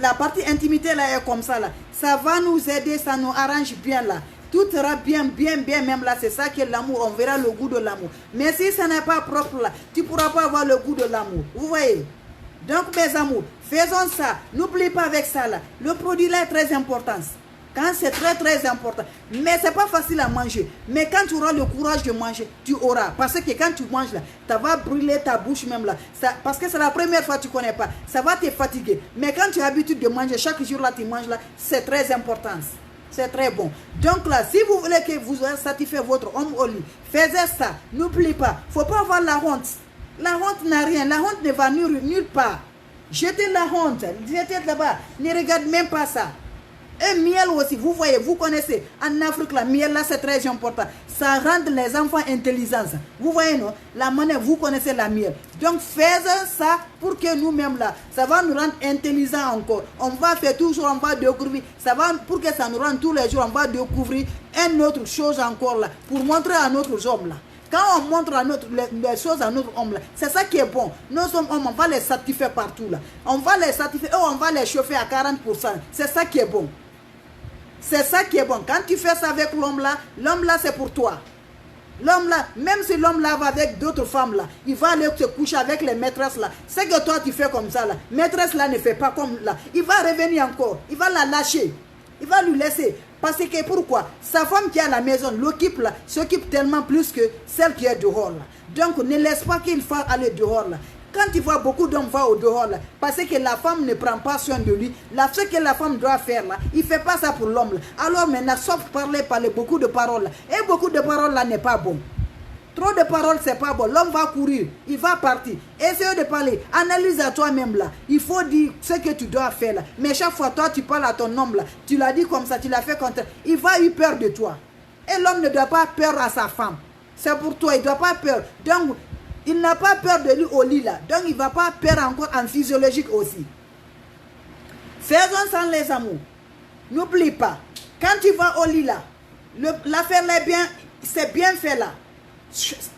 la partie intimité là est comme ça là, ça va nous aider, ça nous arrange bien là. Tout sera bien, même là. C'est ça que l'amour, on verra le goût de l'amour. Mais si ça n'est pas propre là, tu ne pourras pas avoir le goût de l'amour. Vous voyez? Donc, mes amours, faisons ça. N'oubliez pas avec ça là. Le produit là est très important. Quand c'est très important. Mais ce n'est pas facile à manger. Mais quand tu auras le courage de manger, tu auras. Parce que quand tu manges là, ça va brûler ta bouche même là. Parce que c'est la première fois que tu ne connais pas. Ça va te fatiguer. Mais quand tu as l'habitude de manger, chaque jour là tu manges là, c'est très important. C'est très bon. Donc là, si vous voulez que vous satisfassiez votre homme au lit, faites ça. N'oubliez pas. Il ne faut pas avoir la honte. La honte n'a rien. La honte ne va nulle part. Jetez la honte. Jetez là-bas. Ne regarde même pas ça. Et miel aussi, vous voyez, vous connaissez, en Afrique, la miel là c'est très important. Ça rend les enfants intelligents. Vous voyez, non? La monnaie, vous connaissez la miel. Donc faisons ça pour que nous-mêmes là, ça va nous rendre intelligents encore. On va faire toujours, on va découvrir. Ça va, pour que ça nous rende tous les jours, on va découvrir une autre chose encore là, pour montrer à notre homme là. Quand on montre à les choses à notre homme là, c'est ça qui est bon. Nos hommes, on va les satisfaire partout là. On va les satisfaire et on va les chauffer à 40%. C'est ça qui est bon. C'est ça qui est bon. Quand tu fais ça avec l'homme là c'est pour toi. L'homme là, même si l'homme là va avec d'autres femmes là, il va aller se coucher avec les maîtresses là. C'est que toi tu fais comme ça là. Maîtresse là ne fait pas comme là. Il va revenir encore. Il va la lâcher. Il va lui laisser. Parce que pourquoi? Sa femme qui est à la maison, l'occupe là, s'occupe tellement plus que celle qui est dehors là. Donc ne laisse pas qu'il fasse aller dehors là. Quand tu vois beaucoup d'hommes vont au dehors là, parce que la femme ne prend pas soin de lui, ce que la femme doit faire là, il ne fait pas ça pour l'homme là. Alors maintenant, sauf parler beaucoup de paroles là. Et beaucoup de paroles là n'est pas bon. Trop de paroles, c'est pas bon. L'homme va courir, il va partir. Essaye de parler, analyse à toi-même là. Il faut dire ce que tu dois faire là. Mais chaque fois, toi, tu parles à ton homme là. Tu l'as dit comme ça, tu l'as fait comme ça. Il va avoir peur de toi. Et l'homme ne doit pas peur à sa femme. C'est pour toi, il ne doit pas peur. Donc, il n'a pas peur de lui au lit là. Donc, il ne va pas peur encore en physiologique aussi. Faisons sans les amours. N'oublie pas, quand tu vas au lit là, l'affaire là est bien, c'est bien fait là.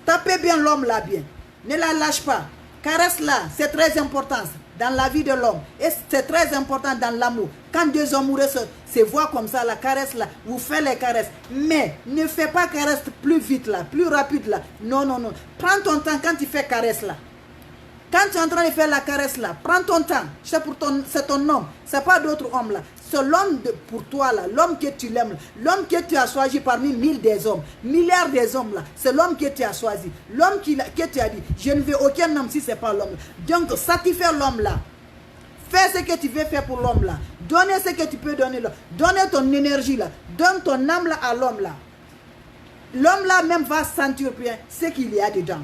Tapez bien l'homme là bien. Ne la lâche pas. Caresse là, c'est très important dans la vie de l'homme. Et c'est très important dans l'amour. Quand deux amoureux se voient comme ça, la caresse là, vous faites les caresses. Mais ne fais pas caresse plus vite là, plus rapide là. Non, non, non. Prends ton temps quand tu fais caresse là. Quand tu es en train de faire la caresse là, prends ton temps. C'est ton homme. Ce n'est pas d'autres hommes là. C'est l'homme pour toi là, l'homme que tu l'aimes, l'homme que tu as choisi parmi 1000 des hommes, milliards des hommes là, c'est l'homme que tu as choisi, l'homme que tu as dit, je ne veux aucun homme si ce n'est pas l'homme. Donc satisfaire l'homme là, fais ce que tu veux faire pour l'homme là, donnez ce que tu peux donner là, donnez ton énergie là, donne ton âme là à l'homme là. L'homme là même va sentir bien ce qu'il y a dedans.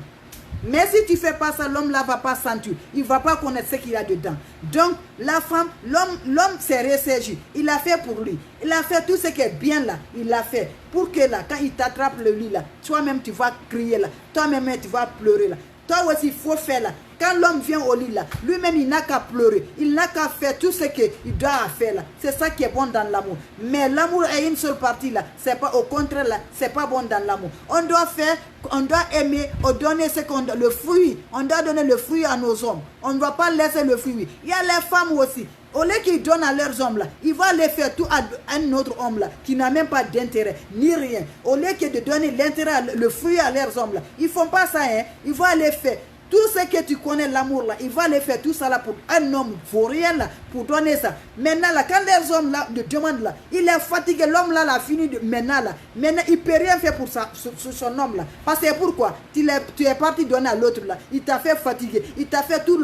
Mais si tu ne fais pas ça, l'homme là ne va pas sentir. Il ne va pas connaître ce qu'il y a dedans. Donc, la femme, l'homme s'est ressergi. Il a fait pour lui. Il a fait tout ce qui est bien là. Il l'a fait. Pour que là, quand il t'attrape le lit là, toi-même tu vas crier là. Toi-même tu vas pleurer là. Toi aussi, il faut faire là. Quand l'homme vient au lit là, lui-même il n'a qu'à pleurer. Il n'a qu'à faire tout ce qu'il doit faire là. C'est ça qui est bon dans l'amour. Mais l'amour est une seule partie là. C'est pas au contraire là. C'est pas bon dans l'amour. On doit faire, on doit aimer, on donner ce qu'on doit, le fruit. On doit donner le fruit à nos hommes. On ne doit pas laisser le fruit. Il y a les femmes aussi. Au lieu qu'ils donnent à leurs hommes là, ils vont les faire tout à un autre homme là, qui n'a même pas d'intérêt, ni rien. Au lieu que de donner l'intérêt, le fruit à leurs hommes là, ils ne font pas ça, hein. Ils vont aller faire. Tout ce que tu connais, l'amour là, il va les faire tout ça là pour un homme, pour rien là, pour donner ça. Maintenant là, quand les hommes là de demandent là, il est fatigué, l'homme là, a fini de, maintenant il ne peut rien faire pour son homme là. Parce que pourquoi? Tu es parti donner à l'autre là, il t'a fait fatiguer, il t'a fait tous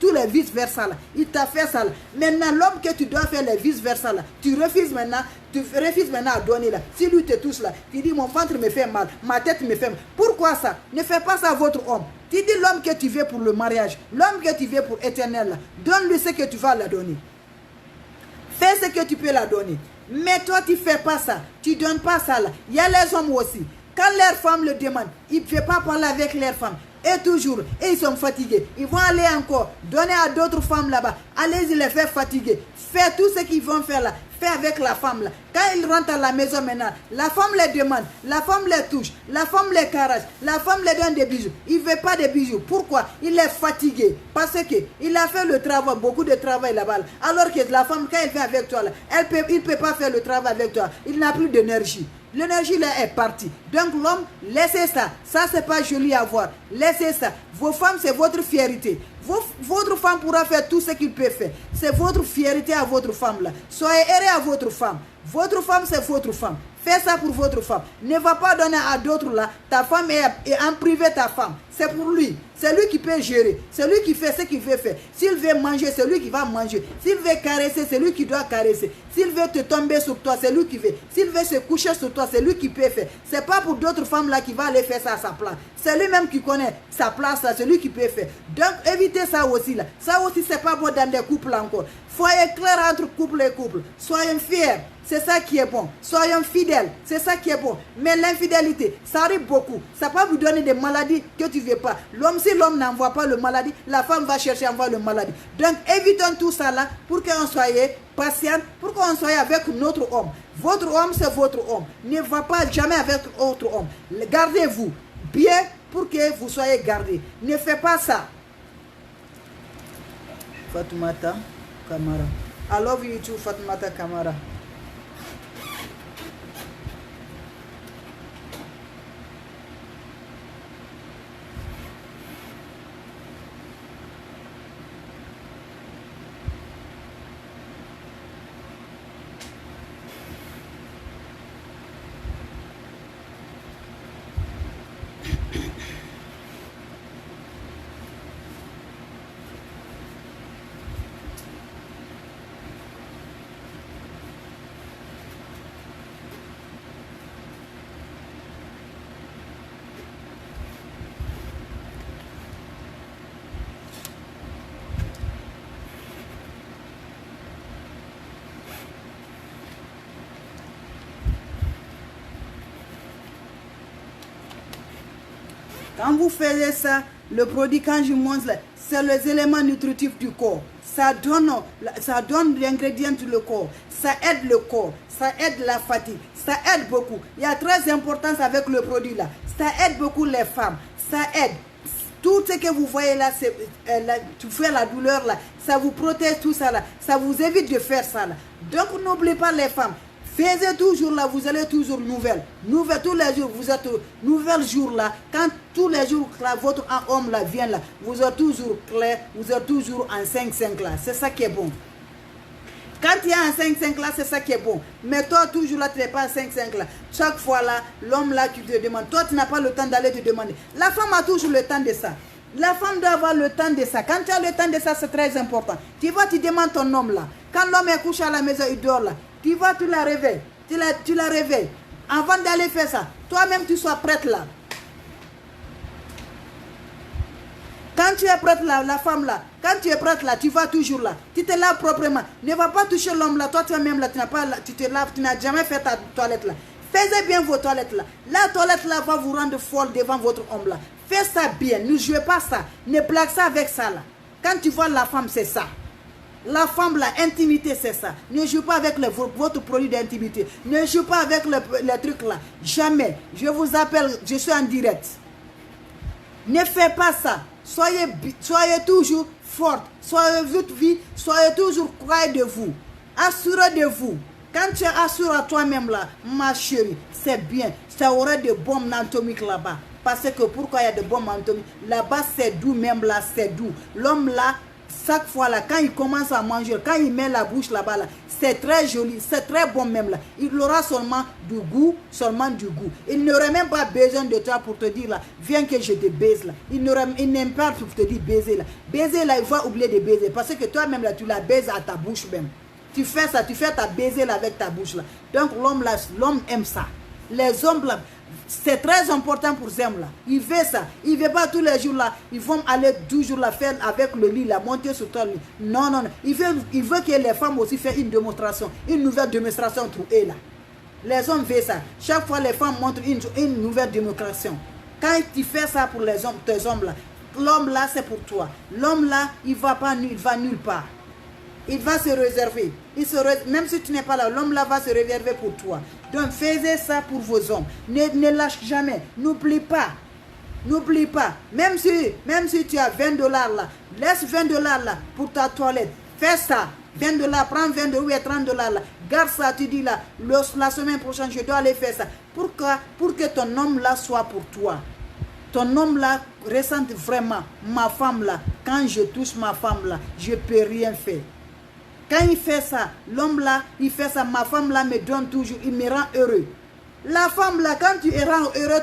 tous les vice-versa là. Il t'a fait ça là. Maintenant, l'homme que tu dois faire les vice-versa là, tu refuses maintenant à donner là. Si lui te touche là, tu dis mon ventre me fait mal, ma tête me fait mal. Pourquoi ça? Ne fais pas ça à votre homme. Tu dis l'homme que tu veux pour le mariage, l'homme que tu veux pour éternel là, donne-lui ce que tu vas la donner. Fais ce que tu peux la donner. Mais toi, tu ne fais pas ça. Tu ne donnes pas ça là. Il y a les hommes aussi. Quand leurs femmes le demandent, ils ne peuvent pas parler avec leurs femmes. Et toujours, et ils sont fatigués. Ils vont aller encore donner à d'autres femmes là-bas. Allez-y les faire fatiguer. Fais tout ce qu'ils vont faire là. Fais avec la femme là. Quand ils rentrent à la maison maintenant, la femme les demande, la femme les touche, la femme les caresse, la femme les donne des bijoux. Il ne veut pas des bijoux. Pourquoi? Il est fatigué. Parce qu'il a fait le travail, beaucoup de travail là-bas. Alors que la femme, quand elle vient avec toi là, il ne peut pas faire le travail avec toi. Il n'a plus d'énergie. L'énergie là est partie. Donc l'homme, laissez ça. Ça, c'est pas joli à voir. Laissez ça. Vos femmes, c'est votre fierté. Votre femme pourra faire tout ce qu'il peut faire. C'est votre fierté à votre femme là. Soyez errés à votre femme. Votre femme, c'est votre femme. Fais ça pour votre femme. Ne va pas donner à d'autres là. Ta femme est en privé ta femme. C'est pour lui. C'est lui qui peut gérer. C'est lui qui fait ce qu'il veut faire. S'il veut manger, c'est lui qui va manger. S'il veut caresser, c'est lui qui doit caresser. S'il veut te tomber sur toi, c'est lui qui veut. S'il veut se coucher sur toi, c'est lui qui peut faire. C'est pas pour d'autres femmes là qui va aller faire ça à sa place. C'est lui-même qui connaît sa place là. C'est lui qui peut faire. Donc évitez ça aussi là. Ça aussi c'est pas bon dans des couples encore. Soyez clair entre couple et couple. Soyez fiers. C'est ça qui est bon. Soyons fidèles. C'est ça qui est bon. Mais l'infidélité, ça arrive beaucoup. Ça peut vous donner des maladies que tu ne veux pas. L'homme, si l'homme n'envoie pas le maladie, la femme va chercher à envoyer le maladie. Donc, évitons tout ça là pour qu'on soit patient, pour qu'on soit avec notre homme. Votre homme, c'est votre homme. Ne va pas jamais avec autre homme. Gardez-vous bien pour que vous soyez gardés. Ne faites pas ça. Fatoumata Kamara. I love you too, Fatoumata Kamara. Quand vous faites ça, le produit, quand je montre, c'est les éléments nutritifs du corps. Ça donne l'ingrédient du corps. Ça aide le corps. Ça aide la fatigue. Ça aide beaucoup. Il y a très d'importance avec le produit là. Ça aide beaucoup les femmes. Ça aide. Tout ce que vous voyez là, tu fais la douleur là. Ça vous protège tout ça là. Ça vous évite de faire ça là. Donc n'oubliez pas les femmes. Faisez toujours là, vous allez toujours nouvelle. Tous les jours, vous êtes nouvelle jour là. Quand tous les jours, là, votre homme là vient là, vous êtes toujours clair, vous êtes toujours en 5-5 là. C'est ça qui est bon. Quand il y a un 5-5 là, c'est ça qui est bon. Mais toi, toujours là, tu n'es pas en 5-5 là. Chaque fois là, l'homme là qui te demande, toi, tu n'as pas le temps d'aller te demander. La femme a toujours le temps de ça. La femme doit avoir le temps de ça. Quand tu as le temps de ça, c'est très important. Tu vas, tu demandes ton homme là. Quand l'homme est couché à la maison, il dort là. Tu vas, tu la réveilles. Tu la réveilles. Avant d'aller faire ça, toi-même, tu sois prête là. Quand tu es prête là, la femme là, quand tu es prête là, tu vas toujours là. Tu te laves proprement. Ne va pas toucher l'homme là. Toi-même là, tu te laves, tu n'as jamais fait ta toilette là. Faites bien vos toilettes là. La toilette là va vous rendre folle devant votre homme là. Fais ça bien. Ne jouez pas ça. Ne blague ça avec ça là. Quand tu vois la femme, c'est ça. La femme, l'intimité, c'est ça. Ne joue pas avec votre produit d'intimité. Ne joue pas avec les trucs là. Jamais. Je vous appelle, je suis en direct. Ne faites pas ça. Soyez toujours forte. Soyez votre vie. Soyez toujours croyez de vous. Assurez de vous. Quand tu es assuré à toi-même là, ma chérie, c'est bien. Ça aura des bombes anatomiques là-bas. Parce que pourquoi il y a des bombes anatomiques? Là-bas, c'est doux, même là, c'est doux. L'homme là, chaque fois là, quand il commence à manger, quand il met la bouche là-bas, là, c'est très joli, c'est très bon même là. Il aura seulement du goût, seulement du goût. Il n'aurait même pas besoin de toi pour te dire là, viens que je te baise là. Il n'aime pas pour te dire baiser là. Baiser là, il va oublier de baiser parce que toi-même là, tu la baises à ta bouche même. Tu fais ça, tu fais ta baiser là avec ta bouche là. Donc l'homme aime ça. Les hommes là, c'est très important pour ces hommes là. Il veut ça. Il ne veut pas tous les jours là. Ils vont aller toujours la faire avec le lit là, monter sur ton lit. Non, non, non. Il veut que les femmes aussi fassent une démonstration, une nouvelle démonstration entre eux là. Les hommes veulent ça. Chaque fois les femmes montrent une nouvelle démonstration. Quand tu fais ça pour les hommes, tes hommes là, l'homme là c'est pour toi. L'homme là, il va nulle part. Il va se réserver. Même si tu n'es pas là, l'homme là va se réserver pour toi. Donc, faites ça pour vos hommes. Ne lâche jamais. N'oublie pas. N'oublie pas. Même si tu as 20 dollars là, laisse 20 dollars là pour ta toilette. Fais ça. 20 dollars, prends 20 dollars ou 30 dollars là. Garde ça, tu dis là, la semaine prochaine, je dois aller faire ça. Pourquoi? Pour que ton homme là soit pour toi. Ton homme là ressente vraiment, ma femme là, quand je touche ma femme là, je ne peux rien faire. Quand il fait ça, l'homme là, il fait ça, ma femme là me donne toujours, il me rend heureux. La femme là, quand tu rends heureux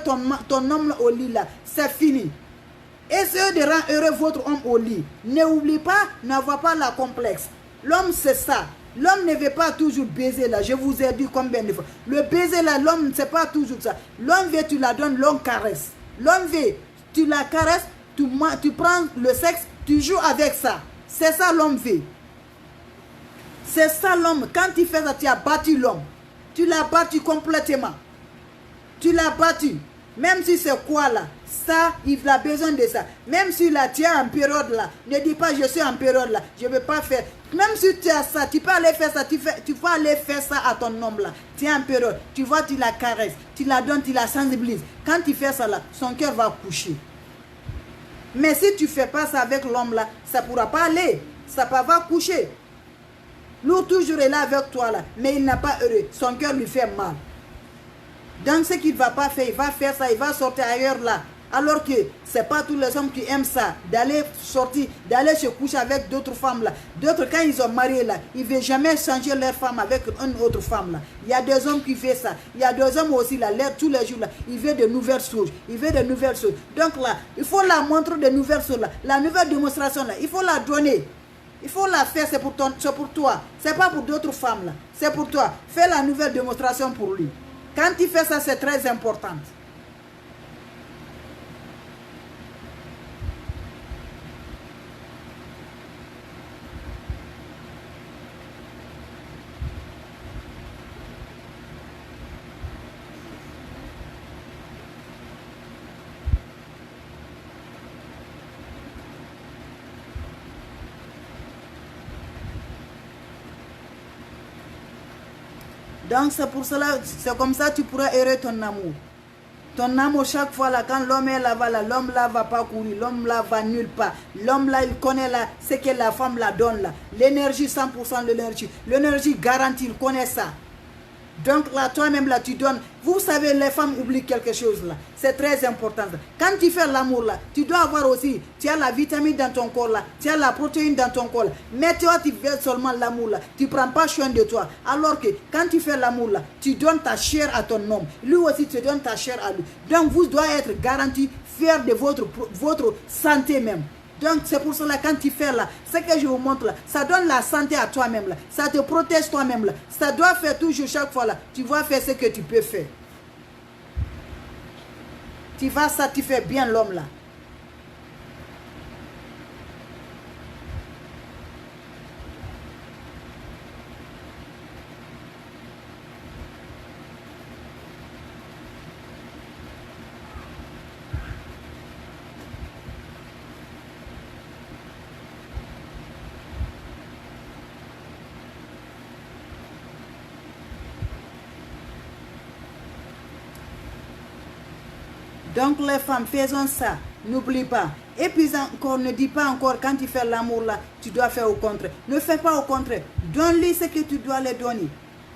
ton homme là, au lit là, c'est fini. Essayez de rendre heureux votre homme au lit. N'oublie pas, n'avoir pas la complexe. L'homme c'est ça. L'homme ne veut pas toujours baiser là, je vous ai dit combien de fois. Le baiser là, l'homme c'est pas toujours ça. L'homme veut, tu la donnes, l'homme caresse. L'homme veut, tu la caresses, tu prends le sexe, tu joues avec ça. C'est ça l'homme veut. C'est ça l'homme. Quand tu fais ça, tu as battu l'homme. Tu l'as battu complètement. Tu l'as battu. Même si c'est quoi là, ça, il a besoin de ça. Même si là, tu es en période là, ne dis pas je suis en période là, je ne veux pas faire. Même si tu as ça, tu peux aller faire ça, tu peux aller faire ça à ton homme là. Tu es en période, tu vois, tu la caresses, tu la donnes, tu la sensibilises. Quand tu fais ça là, son cœur va coucher. Mais si tu ne fais pas ça avec l'homme là, ça ne pourra pas aller. Ça va coucher. L'autre toujours est là avec toi là, mais il n'a pas heureux. Son cœur lui fait mal. Donc ce qu'il ne va pas faire, il va faire ça, il va sortir ailleurs là. Alors que ce n'est pas tous les hommes qui aiment ça, d'aller sortir, d'aller se coucher avec d'autres femmes là. D'autres, quand ils sont mariés là, ils ne veulent jamais changer leur femme avec une autre femme là. Il y a des hommes qui font ça. Il y a des hommes aussi là, tous les jours là, ils veulent de nouvelles choses. Ils veulent de nouvelles choses. Donc là, il faut la montrer de nouvelles choses là. La nouvelle démonstration là, il faut la donner. Il faut la faire, c'est pour toi. C'est pas pour d'autres femmes là. C'est pour toi. Fais la nouvelle démonstration pour lui. Quand tu fais ça, c'est très important. Donc c'est pour cela, c'est comme ça que tu pourras errer ton amour. Ton amour, chaque fois là, quand l'homme est là-bas, l'homme là va pas courir, l'homme là va nulle part. L'homme là, il connaît là, ce que la femme la donne là. L'énergie, 100% de l'énergie. L'énergie garantie, il connaît ça. Donc là, toi-même là, tu donnes. Vous savez, les femmes oublient quelque chose là. C'est très important. Quand tu fais l'amour là, tu dois avoir aussi, tu as la vitamine dans ton corps là, tu as la protéine dans ton corps là. Mais toi, tu fais seulement l'amour là. Tu ne prends pas soin de toi. Alors que quand tu fais l'amour là, tu donnes ta chair à ton homme. Lui aussi, tu donnes ta chair à lui. Donc vous devez être garanti, fier de votre santé même. Donc c'est pour cela quand tu fais là, ce que je vous montre là, ça donne la santé à toi-même là, ça te protège toi-même là, ça doit faire toujours chaque fois là, tu vas faire ce que tu peux faire. Tu vas satisfaire bien l'homme là. Donc les femmes, faisons ça. N'oublie pas. Et puis encore, ne dis pas encore, quand tu fais l'amour là, tu dois faire au contraire. Ne fais pas au contraire. Donne-lui ce que tu dois lui donner.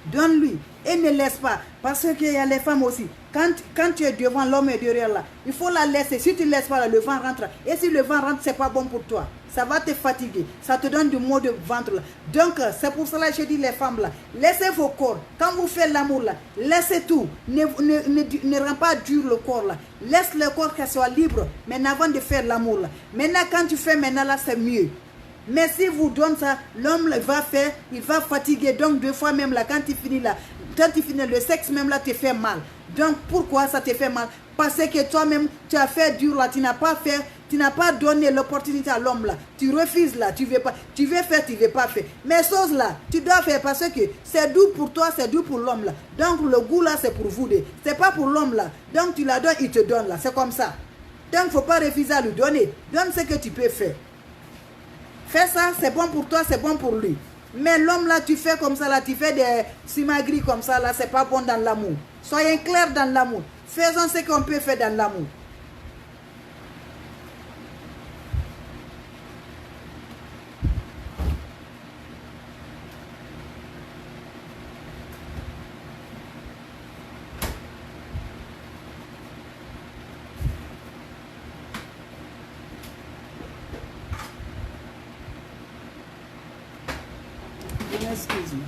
Donne-lui. Et ne laisse pas. Parce qu'il y a les femmes aussi. Quand tu es devant, l'homme est derrière là. Il faut la laisser. Si tu ne laisses pas là, le vent rentre. Et si le vent rentre, ce n'est pas bon pour toi. ça va te fatiguer, ça te donne du maux de ventre là. Donc c'est pour cela que je dis les femmes là, laissez vos corps, quand vous faites l'amour là, laissez tout, ne rends pas dur le corps là, laisse le corps qu'il soit libre, maintenant avant de faire l'amour là. Maintenant quand tu fais maintenant là c'est mieux. Mais si vous donnez ça, l'homme va faire, il va fatiguer. Donc deux fois même là, quand tu finis là, le sexe même là te fait mal. Donc pourquoi ça te fait mal? Parce que toi-même, tu as fait dur là, tu n'as pas donné l'opportunité à l'homme là. Tu refuses là, tu veux pas, tu veux faire, tu veux pas faire. Mais choses là, tu dois faire parce que c'est doux pour toi, c'est doux pour l'homme là. Donc le goût là, c'est pour vous deux. C'est pas pour l'homme là. Donc tu la donnes, il te donne là. C'est comme ça. Donc il ne faut pas refuser à lui donner. Donne ce que tu peux faire. Fais ça, c'est bon pour toi, c'est bon pour lui. Mais l'homme là, tu fais comme ça là, tu fais des simagris comme ça là, c'est pas bon dans l'amour. Soyez clairs dans l'amour. Faisons ce qu'on peut faire dans l'amour. Excuse-moi.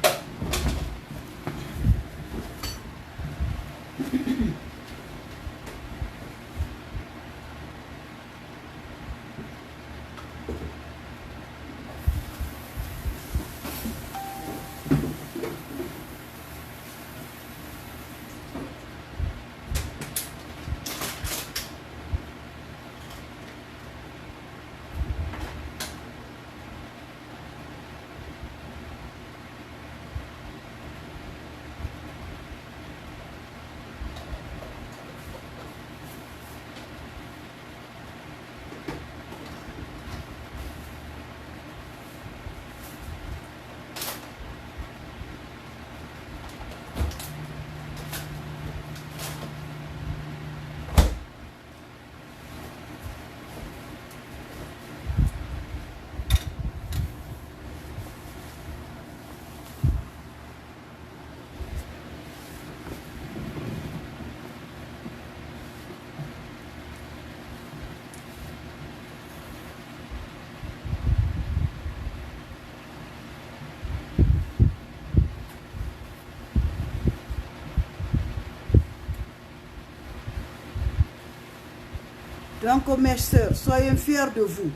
Donc mes soeurs, soyez fiers de vous.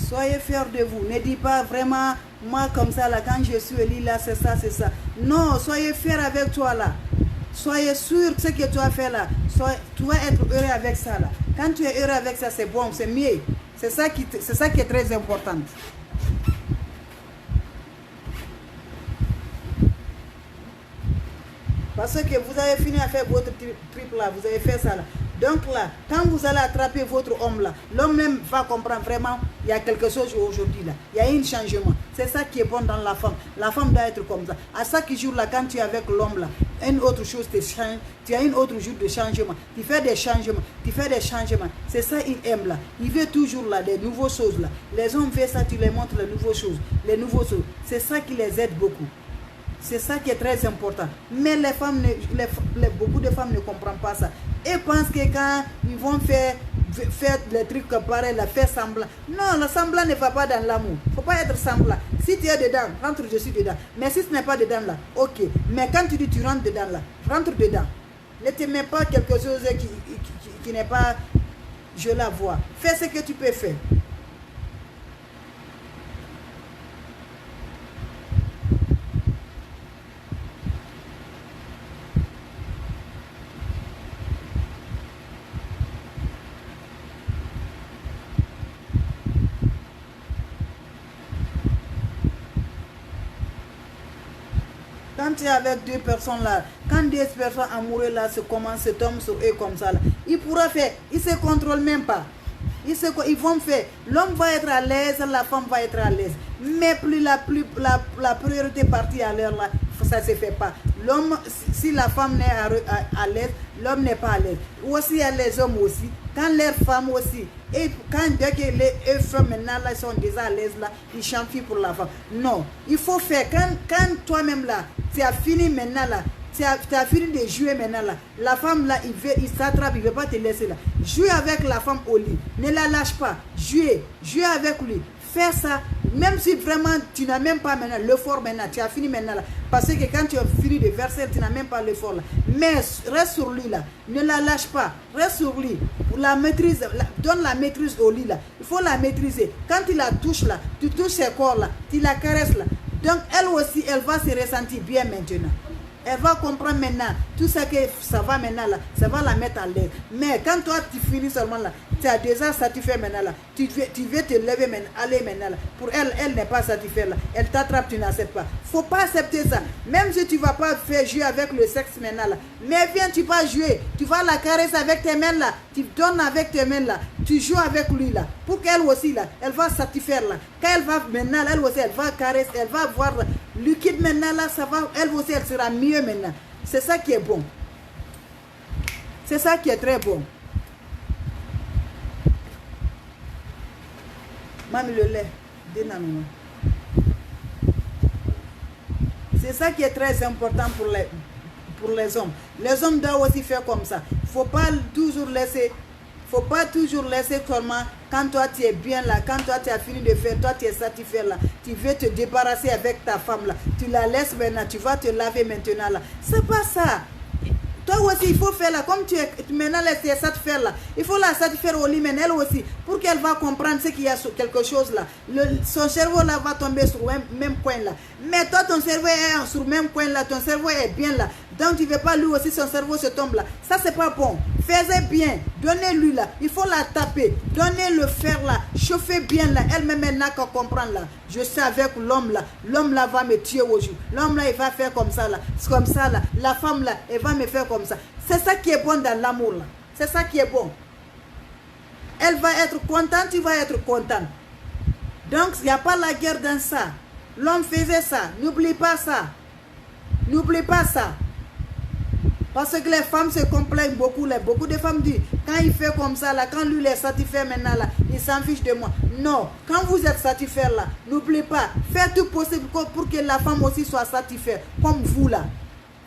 Soyez fiers de vous. Ne dites pas vraiment, moi comme ça, là, quand je suis élu, là, c'est ça, c'est ça. Non, soyez fiers avec toi, là. Soyez sûr que ce que tu as fait, là, tu vas être heureux avec ça, là. Quand tu es heureux avec ça, c'est bon, c'est mieux. C'est ça qui est très important. Parce que vous avez fini à faire votre trip là, vous avez fait ça là. Donc là, quand vous allez attraper votre homme là, l'homme même va comprendre vraiment, il y a quelque chose aujourd'hui là. Il y a un changement. C'est ça qui est bon dans la femme. La femme doit être comme ça. À chaque jour là, quand tu es avec l'homme là, une autre chose te change. Tu as une autre jour de changement. Tu fais des changements. Tu fais des changements. C'est ça il aime là. Il veut toujours là des nouvelles choses là. Les hommes veulent ça, tu les montres les nouvelles choses. Les nouvelles choses. C'est ça qui les aide beaucoup. C'est ça qui est très important. Mais les femmes, beaucoup de femmes ne comprennent pas ça. Et pensent que quand ils vont faire les trucs pareils, faire semblant. Non, le semblant ne va pas dans l'amour. Il ne faut pas être semblant. Si tu es dedans, rentre, je suis dedans. Mais si ce n'est pas dedans là, ok. Mais quand tu dis tu rentres dedans là, rentre dedans. Ne te mets pas quelque chose qui n'est pas, je la vois. Fais ce que tu peux faire. Quand tu es avec deux personnes là, quand deux personnes amoureuses là se commencent, se tombent sur eux comme ça là, il pourra faire, il ne se contrôle même pas. Ils vont faire, l'homme va être à l'aise, la femme va être à l'aise. Mais plus la priorité partie à l'heure là, ça ne se fait pas. L'homme, si la femme n'est à l'aise, l'homme n'est pas à l'aise. Aussi, il y a les hommes aussi. Quand les femmes aussi, et quand dès que les femmes maintenant là, sont déjà à l'aise là, ils chantent pour la femme. Non, il faut faire. Quand toi-même là, tu as fini maintenant là, tu as fini de jouer maintenant là, la femme là, il s'attrape, il ne veut pas te laisser là. Jouer avec la femme au lit, ne la lâche pas. Jouer avec lui. Fais ça, même si vraiment tu n'as même pas maintenant l'effort maintenant, tu as fini maintenant là. Parce que quand tu as fini de verser, tu n'as même pas l'effort là. Mais reste sur lui là, ne la lâche pas, reste sur lui. Pour la maîtrise, donne la maîtrise au lit là. Il faut la maîtriser. Quand tu la touches là, tu touches ses corps là, tu la caresses là. Donc elle aussi, elle va se ressentir bien maintenant. Elle va comprendre maintenant tout ça que ça va maintenant là, ça va la mettre à l'aise. Mais quand toi tu finis seulement là, tu as déjà satisfait maintenant là, tu veux te lever maintenant, aller maintenant là. Pour elle, elle n'est pas satisfaite là, elle t'attrape, tu n'acceptes pas. Faut pas accepter ça. Même si tu vas pas faire jouer avec le sexe maintenant là, mais viens, tu vas jouer, tu vas la caresser avec tes mains là, tu donnes avec tes mains là, tu joues avec lui là, pour qu'elle aussi là, elle va satisfaire là. Quand elle va maintenant, elle aussi elle va caresser, elle va voir liquide maintenant là, ça va, elle aussi elle sera mieux maintenant. C'est ça qui est bon. C'est ça qui est très bon. Mami le lait, c'est ça qui est très important pour les hommes. Les hommes doivent aussi faire comme ça. Faut pas toujours laisser seulement quand toi tu es bien là, quand toi tu as fini de faire, toi tu es satisfait là, tu veux te débarrasser avec ta femme là, tu la laisses maintenant, tu vas te laver maintenant là. C'est pas ça. Toi aussi, il faut faire là, comme tu es maintenant laissé satisfaire là, il faut la satisfaire au lit, mais elle aussi, pour qu'elle va comprendre ce qu'il y a sur quelque chose là. Son cerveau là va tomber sur le même coin là. Mais toi, ton cerveau est sur le même coin là, ton cerveau est bien là. Donc tu ne veux pas lui aussi, son cerveau se tombe là. Ça, c'est pas bon. Faites bien, donnez-lui là, il faut la taper, donnez-le fer là, chauffez bien là, elle-même n'a qu'à comprendre là. Je sais avec l'homme là va me tuer aujourd'hui. L'homme là, il va faire comme ça là, c'est comme ça là. La femme là, elle va me faire comme ça. C'est ça qui est bon dans l'amour là. C'est ça qui est bon. Elle va être contente, tu vas être content. Donc, il n'y a pas la guerre dans ça. L'homme faisait ça. N'oublie pas ça. N'oublie pas ça. Parce que les femmes se complaignent beaucoup. Beaucoup de femmes disent, quand il fait comme ça, là, quand lui il est satisfait maintenant, là, il s'en fiche de moi. Non, quand vous êtes satisfait là, n'oubliez pas, faites tout possible pour que la femme aussi soit satisfaite, comme vous là.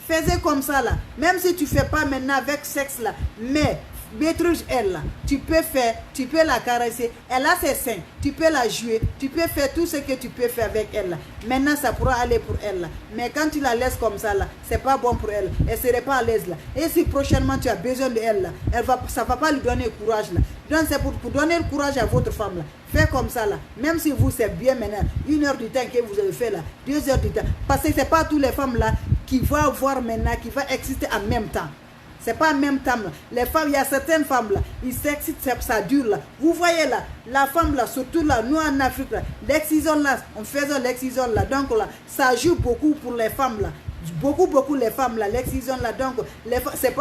Faites comme ça là, même si tu ne fais pas maintenant avec sexe là, mais maîtrise elle là, tu peux faire, tu peux la caresser, elle a ses seins, tu peux la jouer, tu peux faire tout ce que tu peux faire avec elle là. Maintenant ça pourra aller pour elle là, mais quand tu la laisses comme ça là, c'est pas bon pour elle, elle serait pas à l'aise là. Et si prochainement tu as besoin de elle là, ça va pas lui donner courage là. Donc c'est pour donner le courage à votre femme là. Faites comme ça là, même si vous c'est bien maintenant, 1 heure du temps que vous avez fait là, 2 heures du temps, parce que c'est pas toutes les femmes là qui vont avoir maintenant, qui va exister en même temps. C'est pas en même temps là. Les femmes, il y a certaines femmes là, ils s'excitent, ça dure là. Vous voyez là, la femme là, surtout là, nous en Afrique là, l'excision là, on faisait l'excision là, donc là, ça joue beaucoup pour les femmes là. Beaucoup les femmes là, l'excision là, donc c'est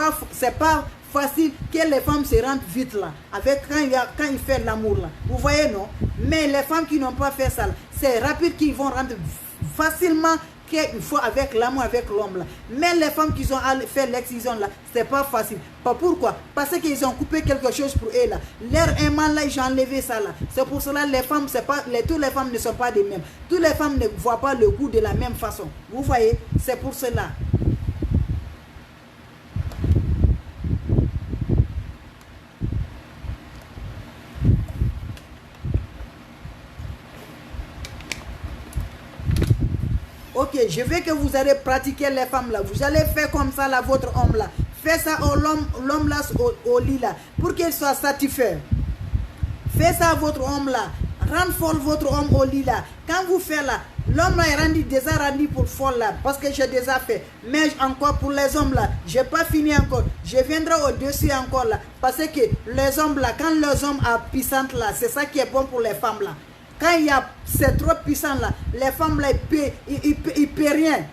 pas facile que les femmes se rendent vite là, avec quand il fait l'amour là. Vous voyez non? Mais les femmes qui n'ont pas fait ça, c'est rapide qu'ils vont rendre facilement qu'il faut avec l'amour avec l'homme là. Mais les femmes qui ont fait l'excision là, c'est pas facile. Pourquoi? Parce qu'ils ont coupé quelque chose pour eux là. Leur aimant là, ils ont enlevé ça là. C'est pour cela les femmes, c'est pas toutes les femmes ne sont pas des mêmes. Toutes les femmes ne voient pas le goût de la même façon. Vous voyez? C'est pour cela. Ok, je veux que vous allez pratiquer les femmes là. Vous allez faire comme ça là, votre homme là. Faites ça à l'homme là au lit là, pour qu'il soit satisfait. Faites ça à votre homme là. Rendre folle votre homme au lit là. Quand vous faites là, l'homme là est déjà rendu pour folle là, parce que j'ai déjà fait. Mais encore pour les hommes là, j'ai pas fini encore. Je viendrai au-dessus encore là, parce que les hommes là, quand les hommes sont puissants là, c'est ça qui est bon pour les femmes là. Quand c'est trop puissant là, les femmes là, ils paient rien.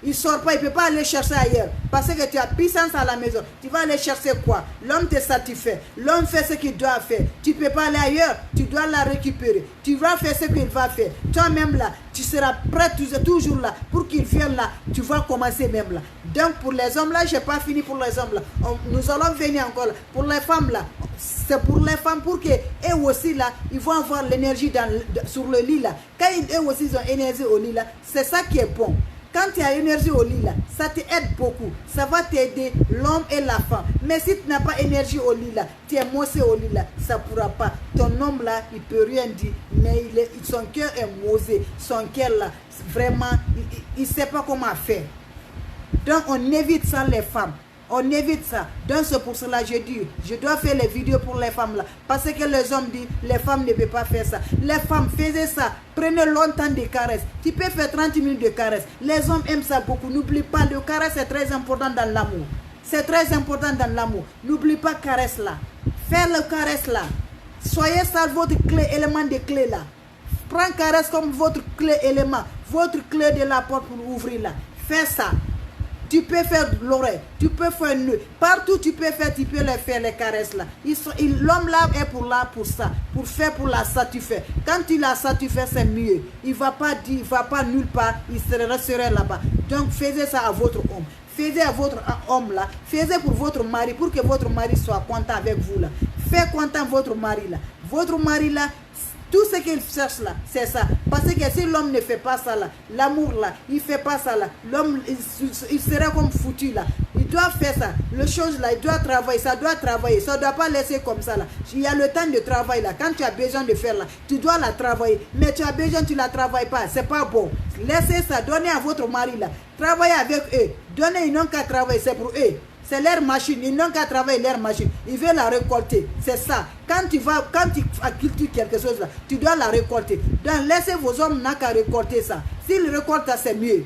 Il ne sort pas, il ne peut pas aller chercher ailleurs. Parce que tu as puissance à la maison. Tu vas aller chercher quoi? L'homme te satisfait. L'homme fait ce qu'il doit faire. Tu ne peux pas aller ailleurs. Tu dois la récupérer. Tu vas faire ce qu'il va faire. Toi-même là, tu seras prêt toujours là. Pour qu'il vienne là, tu vas commencer même là. Donc pour les hommes là, je n'ai pas fini pour les hommes là. Nous allons venir encore là. Pour les femmes là, c'est pour les femmes pour qu'eux aussi là, ils vont avoir l'énergie sur le lit là. Quand eux aussi ils ont énergie au lit là, c'est ça qui est bon. Quand tu as énergie au lit là, ça t'aide beaucoup. Ça va t'aider, l'homme et la femme. Mais si tu n'as pas énergie au lit là, tu es maussé au lit là, ça ne pourra pas. Ton homme là, il ne peut rien dire. Mais son cœur est maussé. Son cœur là, vraiment, il ne sait pas comment faire. Donc on évite ça les femmes. On évite ça. Donc c'est pour cela que je dis, je dois faire les vidéos pour les femmes là. Parce que les hommes disent, les femmes ne peuvent pas faire ça. Les femmes faisaient ça. Prenez longtemps des caresses. Tu peux faire 30 minutes de caresses. Les hommes aiment ça beaucoup. N'oublie pas, le caresse est très important dans l'amour. C'est très important dans l'amour. N'oublie pas caresse là. Fais le caresse là. Soyez ça votre clé, élément de clé là. Prends caresse comme votre clé élément. Votre clé de la porte pour ouvrir là. Fais ça. Tu peux faire l'oreille, tu peux faire le nœud. Partout tu peux les faire les caresses là. L'homme là est pour ça. Pour faire, pour la satisfaire. Quand tu la satisfais, c'est mieux. Il ne va pas dire, il va pas nulle part. Il resterait là-bas. Donc faites ça à votre homme. Faites à votre homme là. Faites pour votre mari. Pour que votre mari soit content avec vous là. Faites content votre mari là. Votre mari là. Tout ce qu'il cherche là, c'est ça. Parce que si l'homme ne fait pas ça là, l'amour là, il ne fait pas ça là, l'homme, il sera comme foutu là. Il doit faire ça. Le chose là, il doit travailler, ça doit travailler. Ça ne doit pas laisser comme ça là. Il y a le temps de travail là. Quand tu as besoin de faire là, tu dois la travailler. Mais tu as besoin, tu ne la travailles pas. C'est pas bon. Laissez ça, donnez à votre mari là. Travaillez avec eux. Donnez, ils n'ont qu'à travailler, c'est pour eux. C'est leur machine, ils n'ont qu'à travailler leur machine. Ils veulent la récolter, c'est ça. Quand tu cultives quelque chose là, tu dois la récolter. Donc laissez vos hommes n'a qu'à récolter ça. S'ils récoltent ça, c'est mieux.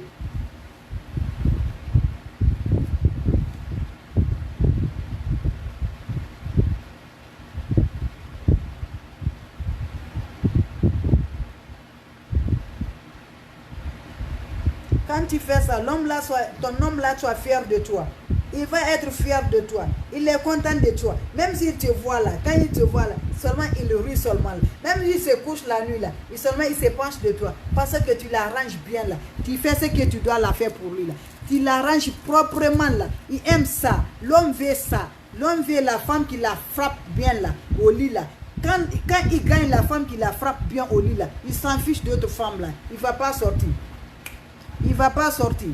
Quand tu fais ça, ton homme là soit fier de toi. Il va être fier de toi. Il est content de toi. Même s'il te voit là, quand il te voit là, seulement il rit seulement. Même s'il se couche la nuit là, il se penche de toi. Parce que tu l'arranges bien là. Tu fais ce que tu dois la faire pour lui là. Tu l'arranges proprement là. Il aime ça. L'homme veut ça. L'homme veut la femme qui la frappe bien là, au lit là. Quand il gagne la femme qui la frappe bien au lit là, il s'en fiche d'autres femmes là. Il ne va pas sortir. Il ne va pas sortir.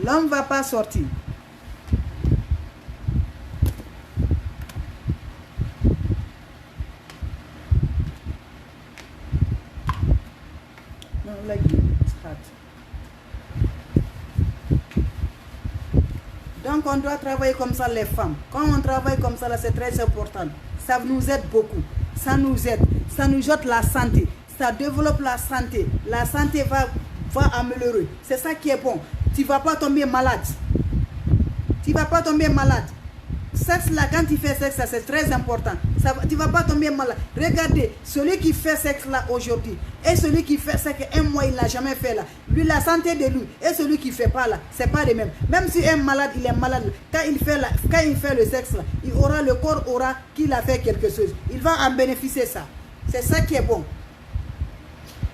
L'homme ne va pas sortir. Non, like it's hard. Donc on doit travailler comme ça les femmes. Quand on travaille comme ça, c'est très important. Ça nous aide beaucoup. Ça nous aide. Ça nous jette la santé. Ça développe la santé. La santé va améliorer. C'est ça qui est bon. Tu ne vas pas tomber malade. Tu ne vas pas tomber malade. Sexe là, quand tu fais sexe, c'est très important. Tu ne vas pas tomber malade. Regardez, celui qui fait sexe là aujourd'hui et celui qui fait sexe un mois, il n'a jamais fait là. Lui, la santé de lui et celui qui ne fait pas là, ce n'est pas les mêmes. Même si un malade, il est malade, quand il fait le sexe là, le corps aura qu'il a fait quelque chose. Il va en bénéficier ça. C'est ça qui est bon.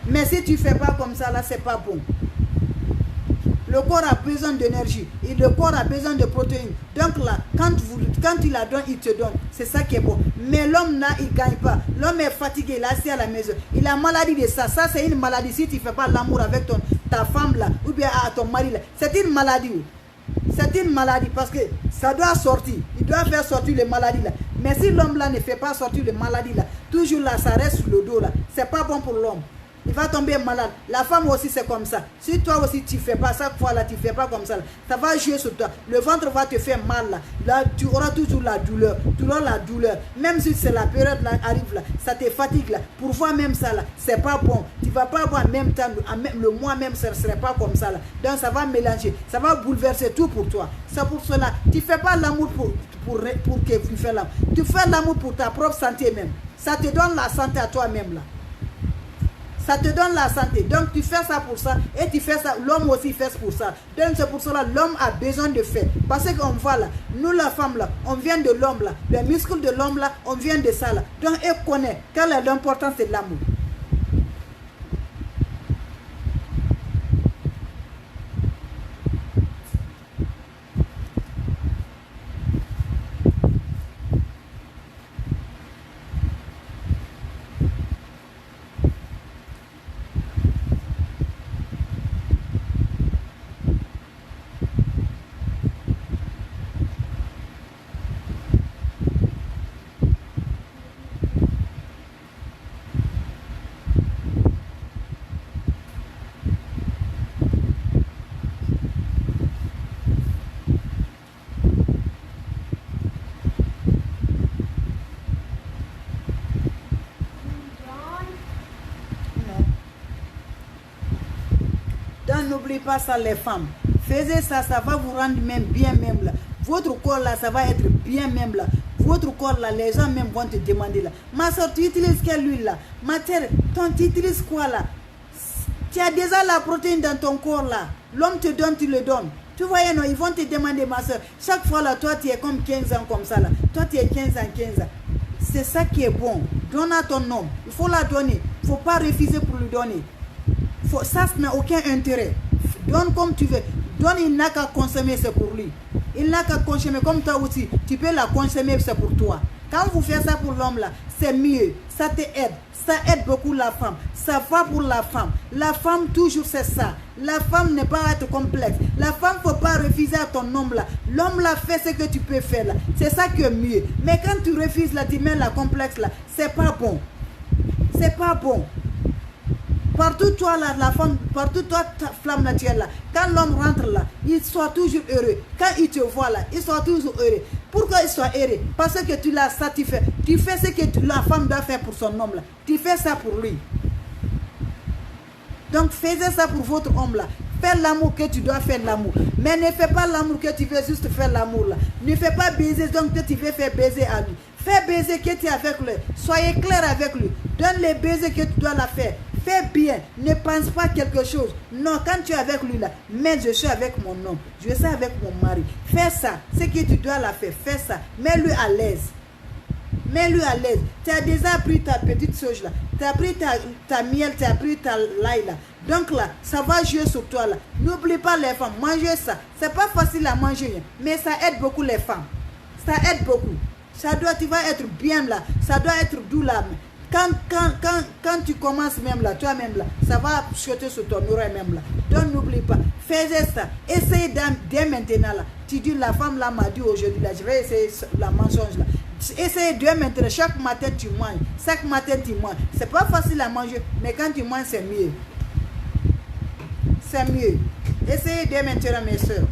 Mais si tu ne fais pas comme ça là, ce n'est pas bon. Le corps a besoin d'énergie et le corps a besoin de protéines. Donc là, quand il la donne, il te donne. C'est ça qui est bon. Mais l'homme là, il ne gagne pas. L'homme est fatigué, il est assis à la maison. Il a maladie de ça. Ça, c'est une maladie. Si tu ne fais pas l'amour avec ta femme là, ou bien à ton mari là, c'est une maladie. C'est une maladie parce que ça doit sortir. Il doit faire sortir les maladies là. Mais si l'homme là ne fait pas sortir les maladies là, toujours là, ça reste sur le dos là. C'est pas bon pour l'homme. Il va tomber malade. La femme aussi, c'est comme ça. Si toi aussi, tu ne fais pas ça, fois là, tu ne fais pas comme ça, là, ça va jouer sur toi. Le ventre va te faire mal. Là, tu auras toujours la douleur. Tu auras la douleur. Même si c'est la période là, arrive là, ça te fatigue là. Pour voir même ça là, c'est pas bon. Tu ne vas pas avoir en même temps, le mois même, ça ne serait pas comme ça là. Donc, ça va mélanger. Ça va bouleverser tout pour toi. C'est pour cela, tu ne fais pas l'amour pour que tu fais l'amour. Tu fais l'amour pour ta propre santé même. Ça te donne la santé à toi-même là. Ça te donne la santé. Donc tu fais ça pour ça. Et tu fais ça. L'homme aussi fait pour ça. Donc c'est pour cela l'homme a besoin de faire. Parce qu'on voit là. Nous la femme là. On vient de l'homme là. Les muscles de l'homme là. On vient de ça là. Donc elle connaît. Quelle est l'importance de l'amour. N'oublie pas ça les femmes. Faisez ça, ça va vous rendre même bien même là. Votre corps là, ça va être bien même là. Votre corps là, les gens même vont te demander là. Ma soeur, tu utilises quelle huile là? Ma terre, tu utilises quoi là? Tu as déjà la protéine dans ton corps là. L'homme te donne, tu le donnes. Tu vois, non, ils vont te demander, ma soeur. Chaque fois là, toi tu es comme 15 ans comme ça là. Toi tu es 15 ans. C'est ça qui est bon. Donne à ton homme. Il faut la donner. Il ne faut pas refuser pour lui donner. Ça n'a aucun intérêt. Donne comme tu veux. Donne, il n'a qu'à consommer, c'est pour lui. Il n'a qu'à consommer comme toi aussi. Tu peux la consommer, c'est pour toi. Quand vous faites ça pour l'homme là, c'est mieux. Ça t'aide. Ça aide beaucoup la femme. Ça va pour la femme. La femme, toujours, c'est ça. La femme n'est pas à être complexe. La femme, il ne faut pas refuser à ton homme là. L'homme là fait ce que tu peux faire là. C'est ça qui est mieux. Mais quand tu refuses là, tu mets la complexe là. C'est pas bon. C'est pas bon. Partout toi là, la femme, partout toi ta flamme naturelle là. Quand l'homme rentre là, il soit toujours heureux. Quand il te voit là, il soit toujours heureux. Pourquoi il soit heureux? Parce que tu l'as satisfait. Tu fais ce que la femme doit faire pour son homme là. Tu fais ça pour lui. Donc faites ça pour votre homme là. Fais l'amour que tu dois faire l'amour. Mais ne fais pas l'amour que tu veux juste faire l'amour là. Ne fais pas baiser donc que tu veux faire baiser à lui. Fais baiser que tu es avec lui. Soyez clair avec lui. Donne les baisers que tu dois la faire. Fais bien. Ne pense pas quelque chose. Non, quand tu es avec lui là, mais je suis avec mon homme. Je suis avec mon mari. Fais ça. Ce que tu dois la faire. Fais ça. Mets-lui à l'aise. Mets-lui à l'aise. Tu as déjà pris ta petite sauge là. Tu as pris ta miel, tu as pris ta l'ail là. Donc là, ça va jouer sur toi là. N'oublie pas les femmes. Mangez ça. C'est pas facile à manger. Mais ça aide beaucoup les femmes. Ça aide beaucoup. Tu vas être bien là. Ça doit être doux là. Quand tu commences même là, toi-même là, ça va sauter sur ton oreille même là. Donc n'oublie pas. Fais ça. Essaye dès maintenant là. Tu dis la femme là m'a dit aujourd'hui là, je vais essayer la mensonge là. Essaye dès maintenant. Chaque matin tu manges. Chaque matin tu manges. C'est pas facile à manger, mais quand tu manges c'est mieux. C'est mieux. Essayez dès maintenant mes soeurs.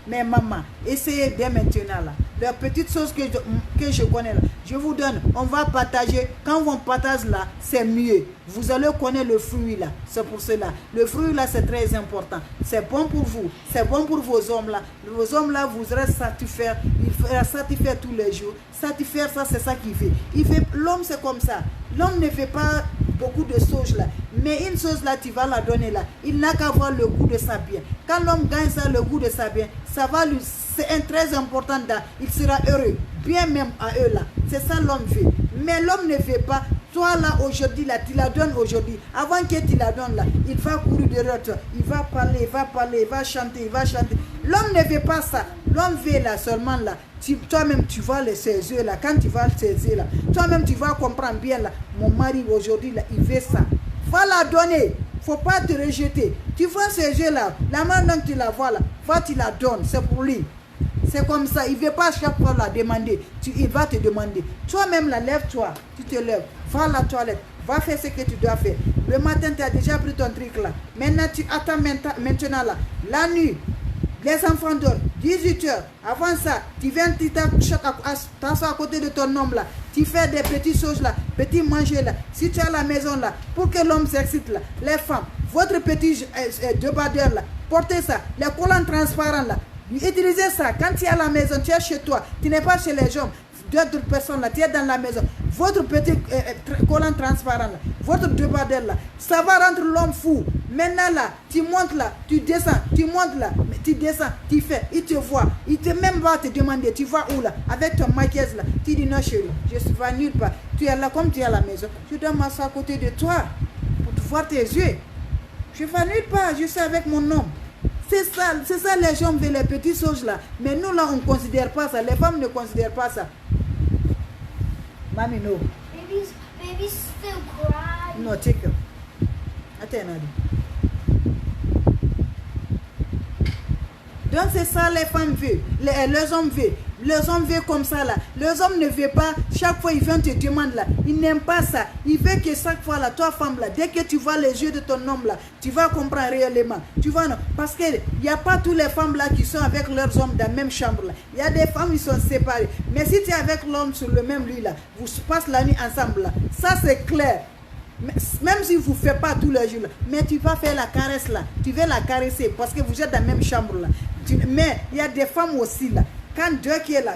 Mais maman, essayez dès maintenant là. Les petites choses que je connais là, je vous donne, on va partager. Quand on partage là, c'est mieux. Vous allez connaître le fruit là. C'est pour cela. Le fruit là, c'est très important. C'est bon pour vous. C'est bon pour vos hommes là. Vos hommes là, vous serez satisfaits. Il fera satisfaire tous les jours. Satisfaire ça, c'est ça qu'il fait. L'homme, c'est comme ça. L'homme ne fait pas beaucoup de choses là. Mais une chose là, tu vas la donner là. Il n'a qu'à avoir le goût de ça bien. Quand l'homme gagne ça, le goût de ça bien, ça va lui... C'est un très important là. Il sera heureux. Bien même à eux là. C'est ça l'homme fait. Mais l'homme ne fait pas. Toi là aujourd'hui là, tu la donnes aujourd'hui. Avant que tu la donnes là, il va courir derrière toi. Il va parler, il va chanter, L'homme ne fait pas ça. L'homme fait là seulement là. Toi-même tu vas le saisir là. Quand tu vas le saisir là, toi-même tu vas comprendre bien là. Mon mari aujourd'hui là, il fait ça. Va la donner. Faut pas te rejeter. Tu vois ce jeu là, la main dont tu la vois là, va tu la donnes, c'est pour lui. C'est comme ça, il ne veut pas chaque fois la demander. Il va te demander. Toi-même là, lève-toi, tu te lèves, va à la toilette, va faire ce que tu dois faire. Le matin, tu as déjà pris ton truc là. Maintenant, tu attends maintenant là. La nuit, les enfants dorment, 18 heures. Avant ça, tu viens t'asseoir à côté de ton homme là. Tu fais des petites choses là, petits manger là. Si tu es à la maison là, pour que l'homme s'excite là, les femmes, votre petit débardeur là, portez ça, les collants transparents là. Utilisez ça. Quand tu es à la maison, tu es chez toi, tu n'es pas chez les gens, d'autres personnes là, tu es dans la maison. Votre petit collant transparent là, votre débardeur là, ça va rendre l'homme fou. Maintenant là, tu montes là, tu descends, tu montes là, tu descends, tu fais, il te voit, il te même va te demander, tu vas où là, avec ton maquillage là, tu dis non chérie, je ne vais nulle part. Tu es là comme tu es à la maison, je dois m'asseoir à côté de toi pour te voir tes yeux. Je ne vais nulle part, je suis avec mon homme. C'est ça les gens veulent les petites choses là. Mais nous là on ne considère pas ça. Les femmes ne considèrent pas ça. Mami no. Baby's still crying. No, take her. Attends, Nadi. Donc c'est ça les femmes veulent. Les hommes veulent. Les hommes veulent comme ça là. Les hommes ne veulent pas. Chaque fois ils viennent te demander là. Ils n'aiment pas ça. Ils veulent que chaque fois là, toi femme là, dès que tu vois les yeux de ton homme là, tu vas comprendre réellement. Tu vois non? Parce qu'il n'y a pas toutes les femmes là qui sont avec leurs hommes dans la même chambre là. Il y a des femmes qui sont séparées. Mais si tu es avec l'homme sur le même lit là, vous passez la nuit ensemble là. Ça c'est clair. Même si vous ne faites pas tous les jours, là, mais tu vas faire la caresse là. Tu vas la caresser parce que vous êtes dans la même chambre là. Mais il y a des femmes aussi là. Quand Dieu qui est là,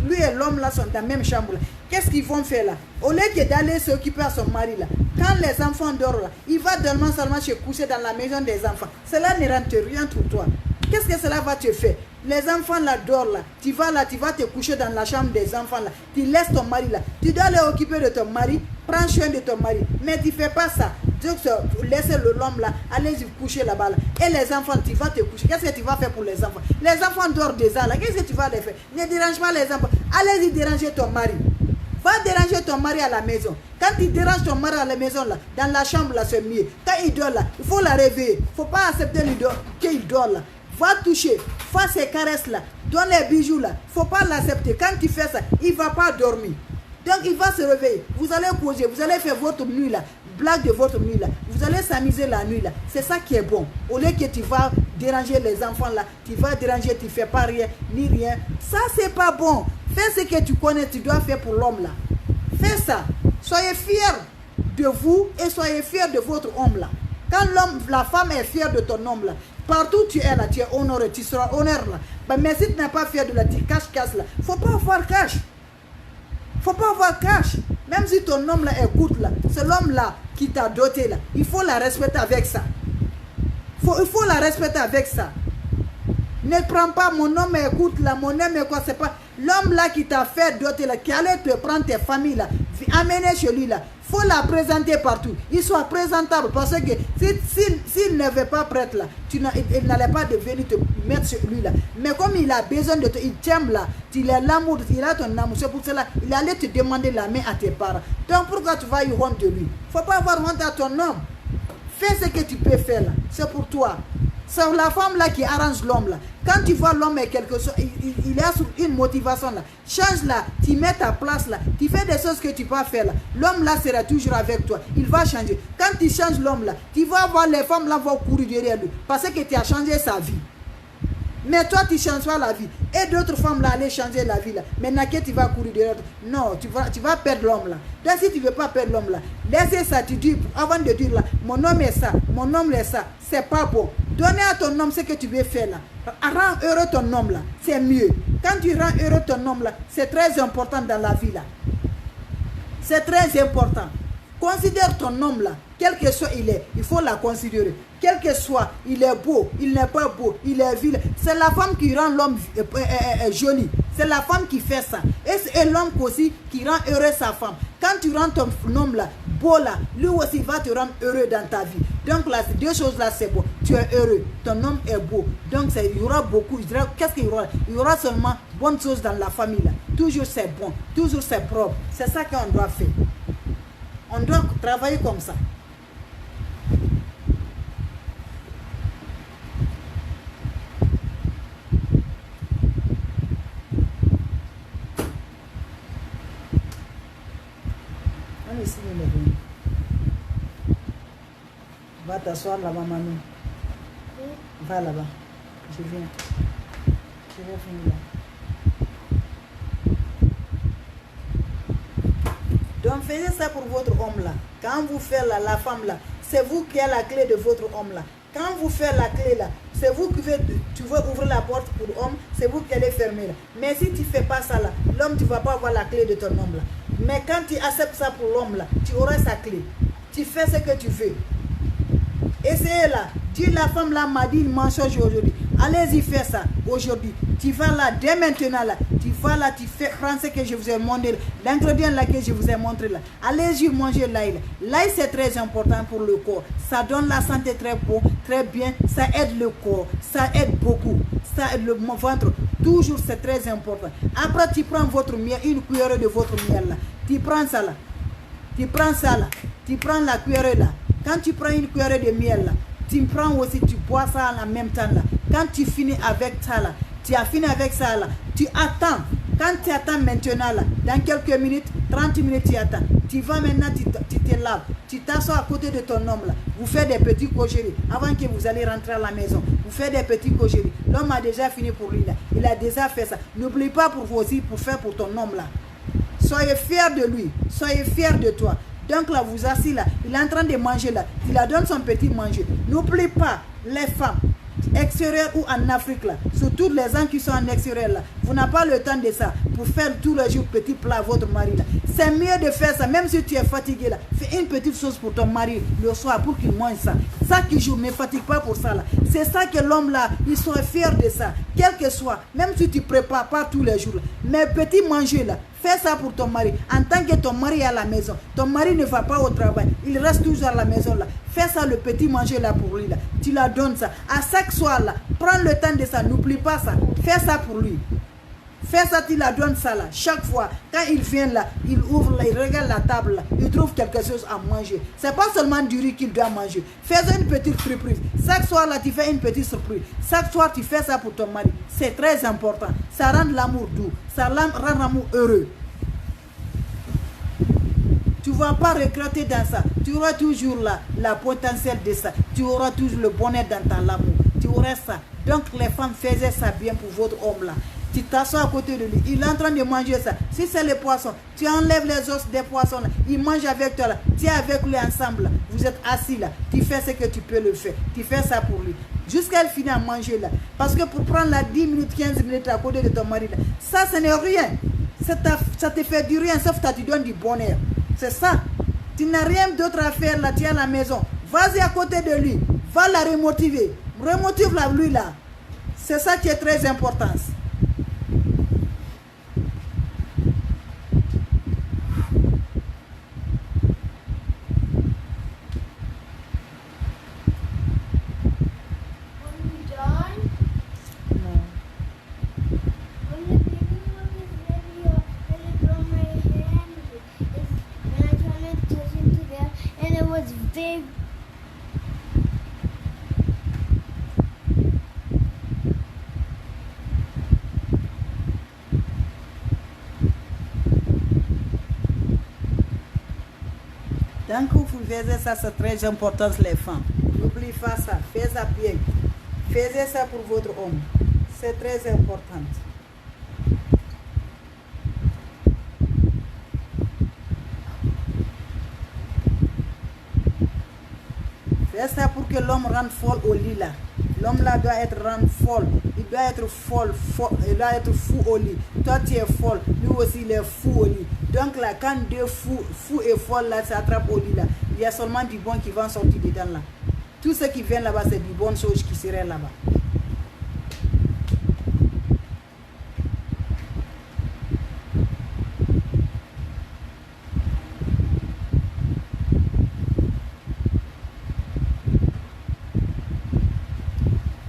lui et l'homme là sont dans la même chambre là. Qu'est-ce qu'ils vont faire là? Au lieu d'aller s'occuper à son mari là, quand les enfants dorment là, il va seulement se coucher dans la maison des enfants. Cela ne rentre rien pour toi. Qu'est-ce que cela va te faire? Les enfants là dorment là, tu vas te coucher dans la chambre des enfants là, tu laisses ton mari là, tu dois aller occuper de ton mari, prends soin de ton mari, mais tu ne fais pas ça. Laisse l'homme là, allez coucher là-bas là. Et les enfants, tu vas te coucher. Qu'est-ce que tu vas faire pour les enfants? Les enfants dorment déjà là, qu'est-ce que tu vas les faire? Ne dérange pas les enfants, allez-y déranger ton mari. Va déranger ton mari à la maison. Quand tu déranges ton mari à la maison là, dans la chambre là, c'est mieux. Quand il dort là, il faut la réveiller. Il ne faut pas accepter qu'il dort là. Va toucher, fais ces caresses là, donne les bijoux là. Il ne faut pas l'accepter. Quand tu fais ça, il ne va pas dormir. Donc il va se réveiller. Vous allez causer, vous allez faire votre nuit là, blague de votre nuit là. Vous allez s'amuser la nuit là. C'est ça qui est bon. Au lieu que tu vas déranger les enfants là, tu vas déranger, tu ne fais pas rien, ni rien. Ça, c'est pas bon. Fais ce que tu connais, tu dois faire pour l'homme là. Fais ça. Soyez fiers de vous et soyez fiers de votre homme là. Quand la femme est fière de ton homme là, partout tu es là, tu es honoré, tu seras honneur là. Mais si tu n'es pas fier de la, tu cache là. Il ne faut pas avoir cache. Il ne faut pas avoir cache. Même si ton homme là écoute là, c'est l'homme là qui t'a doté là. Il faut la respecter avec ça. Il faut la respecter avec ça. Ne prends pas mon homme écoute là, mon homme est quoi, c'est pas l'homme là qui t'a fait doter là, qui allait te prendre tes familles là, amener chez lui là. Faut la présenter partout. Il soit présentable parce que s'il ne veut pas prêtre là, il n'allait pas venir te mettre chez lui là. Mais comme il a besoin de toi, il t'aime là, il a l'amour, il a ton amour. C'est pour cela il allait te demander la main à tes parents. Donc pourquoi tu vas y honte de lui? Faut pas avoir honte à ton homme. Fais ce que tu peux faire là. C'est pour toi. C'est la femme là qui arrange l'homme là. Quand tu vois l'homme est quelque chose, il a une motivation là. Change là, tu mets ta place là. Tu fais des choses que tu peux faire là. L'homme là sera toujours avec toi. Il va changer. Quand tu changes l'homme là, tu vas voir les femmes là vont courir derrière lui. Parce que tu as changé sa vie. Mais toi tu ne changes pas la vie. Et d'autres femmes là allaient changer la vie là. Maintenant que tu vas courir derrière. Non, tu vas perdre l'homme là. Donc si tu ne veux pas perdre l'homme là, laissez ça, tu dis, avant de dire là, mon homme est ça, mon homme est ça, c'est pas bon. Donnez à ton homme ce que tu veux faire là. Rends heureux ton homme là, c'est mieux. Quand tu rends heureux ton homme là, c'est très important dans la vie là. C'est très important. Considère ton homme là, quel que soit il est, il faut la considérer. Quel que soit, il est beau, il n'est pas beau, il est vil. C'est la femme qui rend l'homme joli. C'est la femme qui fait ça. Et c'est l'homme aussi qui rend heureux sa femme. Quand tu rends ton homme là, beau là, lui aussi va te rendre heureux dans ta vie. Donc là, ces deux choses là, c'est beau. Tu es heureux, ton homme est beau. Donc il y aura beaucoup. Qu'est-ce qu'il y aura? Il y aura seulement bonnes choses dans la famille là. Toujours c'est bon, toujours c'est propre. C'est ça qu'on doit faire. On doit travailler comme ça. On est ici, on est venu. Va t'asseoir là-bas, Manu. Va là-bas. Je viens. Je vais venir là. Donc, faites ça pour votre homme là. Quand vous faites là, la femme là, c'est vous qui avez la clé de votre homme là. Quand vous faites la clé là, c'est vous qui tu veux ouvrir la porte pour l'homme, c'est vous qui allez fermer là. Mais si tu ne fais pas ça là, l'homme, tu ne vas pas avoir la clé de ton homme là. Mais quand tu acceptes ça pour l'homme là, tu auras sa clé. Tu fais ce que tu veux. Essayez là. Dis la femme là m'a dit une mensonge aujourd'hui. Allez-y faire ça aujourd'hui. Tu vas là dès maintenant là. Tu vas là, tu fais prendre ce que je vous ai montré. L'ingrédient là que je vous ai montré là. Allez-y manger l'ail. L'ail c'est très important pour le corps. Ça donne la santé très bon, très bien. Ça aide le corps. Ça aide beaucoup. Ça aide le ventre. Toujours c'est très important. Après tu prends votre miel, une cuillerée de votre miel là. Tu prends ça là. Tu prends ça là. Tu prends la cuillerée là. Quand tu prends une cuillerée de miel là, tu prends aussi, tu bois ça en même temps là. Quand tu finis avec ça là, tu as fini avec ça là, tu attends. Quand tu attends maintenant là, dans quelques minutes, 30 minutes tu attends. Tu vas maintenant, tu te laves. Tu t'assois à côté de ton homme là. Vous faites des petits cocheries avant que vous allez rentrer à la maison. Vous faites des petits cocheries. L'homme a déjà fini pour lui là. Il a déjà fait ça. N'oublie pas pour vous aussi, pour faire pour ton homme là. Soyez fiers de lui. Soyez fiers de toi. Donc là, vous assis là, il est en train de manger là, il la donne son petit manger. N'oublie pas, les femmes, extérieures ou en Afrique là, surtout les gens qui sont en extérieur là, vous n'avez pas le temps de ça pour faire tous les jours petit plat à votre mari là. C'est mieux de faire ça, même si tu es fatigué là, fais une petite chose pour ton mari le soir pour qu'il mange ça. Ça qui joue, ne fatigue pas pour ça là. C'est ça que l'homme là, il soit fier de ça, quel que soit, même si tu ne prépares pas tous les jours là. Mais petit manger là, fais ça pour ton mari. En tant que ton mari est à la maison, ton mari ne va pas au travail, il reste toujours à la maison là. Fais ça le petit manger là pour lui là. Tu la donnes ça. À chaque soir là, prends le temps de ça, n'oublie pas ça. Fais ça pour lui. Fais ça, tu la donnes ça là. Chaque fois, quand il vient là, il ouvre là, il regarde la table là, il trouve quelque chose à manger. C'est pas seulement du riz qu'il doit manger. Fais une petite surprise. Chaque soir là, tu fais une petite surprise. Chaque soir, tu fais ça pour ton mari. C'est très important. Ça rend l'amour doux. Ça rend l'amour heureux. Tu ne vas pas regretter dans ça. Tu auras toujours la potentiel de ça. Tu auras toujours le bonheur dans ton amour. Tu auras ça. Donc les femmes faisaient ça bien pour votre homme là. Tu t'assois à côté de lui. Il est en train de manger ça. Si c'est les poissons, tu enlèves les os des poissons là. Il mange avec toi là. Tu es avec lui ensemble là. Vous êtes assis là. Tu fais ce que tu peux le faire. Tu fais ça pour lui. Jusqu'à elle finit à manger là. Parce que pour prendre la 10 minutes, 15 minutes à côté de ton mari là, ça ce n'est rien. Ça te fait du rien sauf que tu donnes du bonheur. C'est ça. Tu n'as rien d'autre à faire là, tu es à la maison. Vas-y à côté de lui. Va la remotiver. Remotive-la lui là. C'est ça qui est très important. Big. Donc vous faites ça, c'est très important les femmes. N'oubliez pas ça, faites ça bien. Faites ça pour votre homme. C'est très important. Faites ça pour que l'homme rende folle au lit là. L'homme là doit être rendu folle. Il doit être folle, il doit être fou au lit. Toi tu es folle, lui aussi il est fou au lit. Donc là, quand deux fous et folles là s'attrapent au lit là, il y a seulement du bon qui va sortir dedans là. Tout ce qui vient là-bas, c'est du bonnes choses qui seraient là-bas.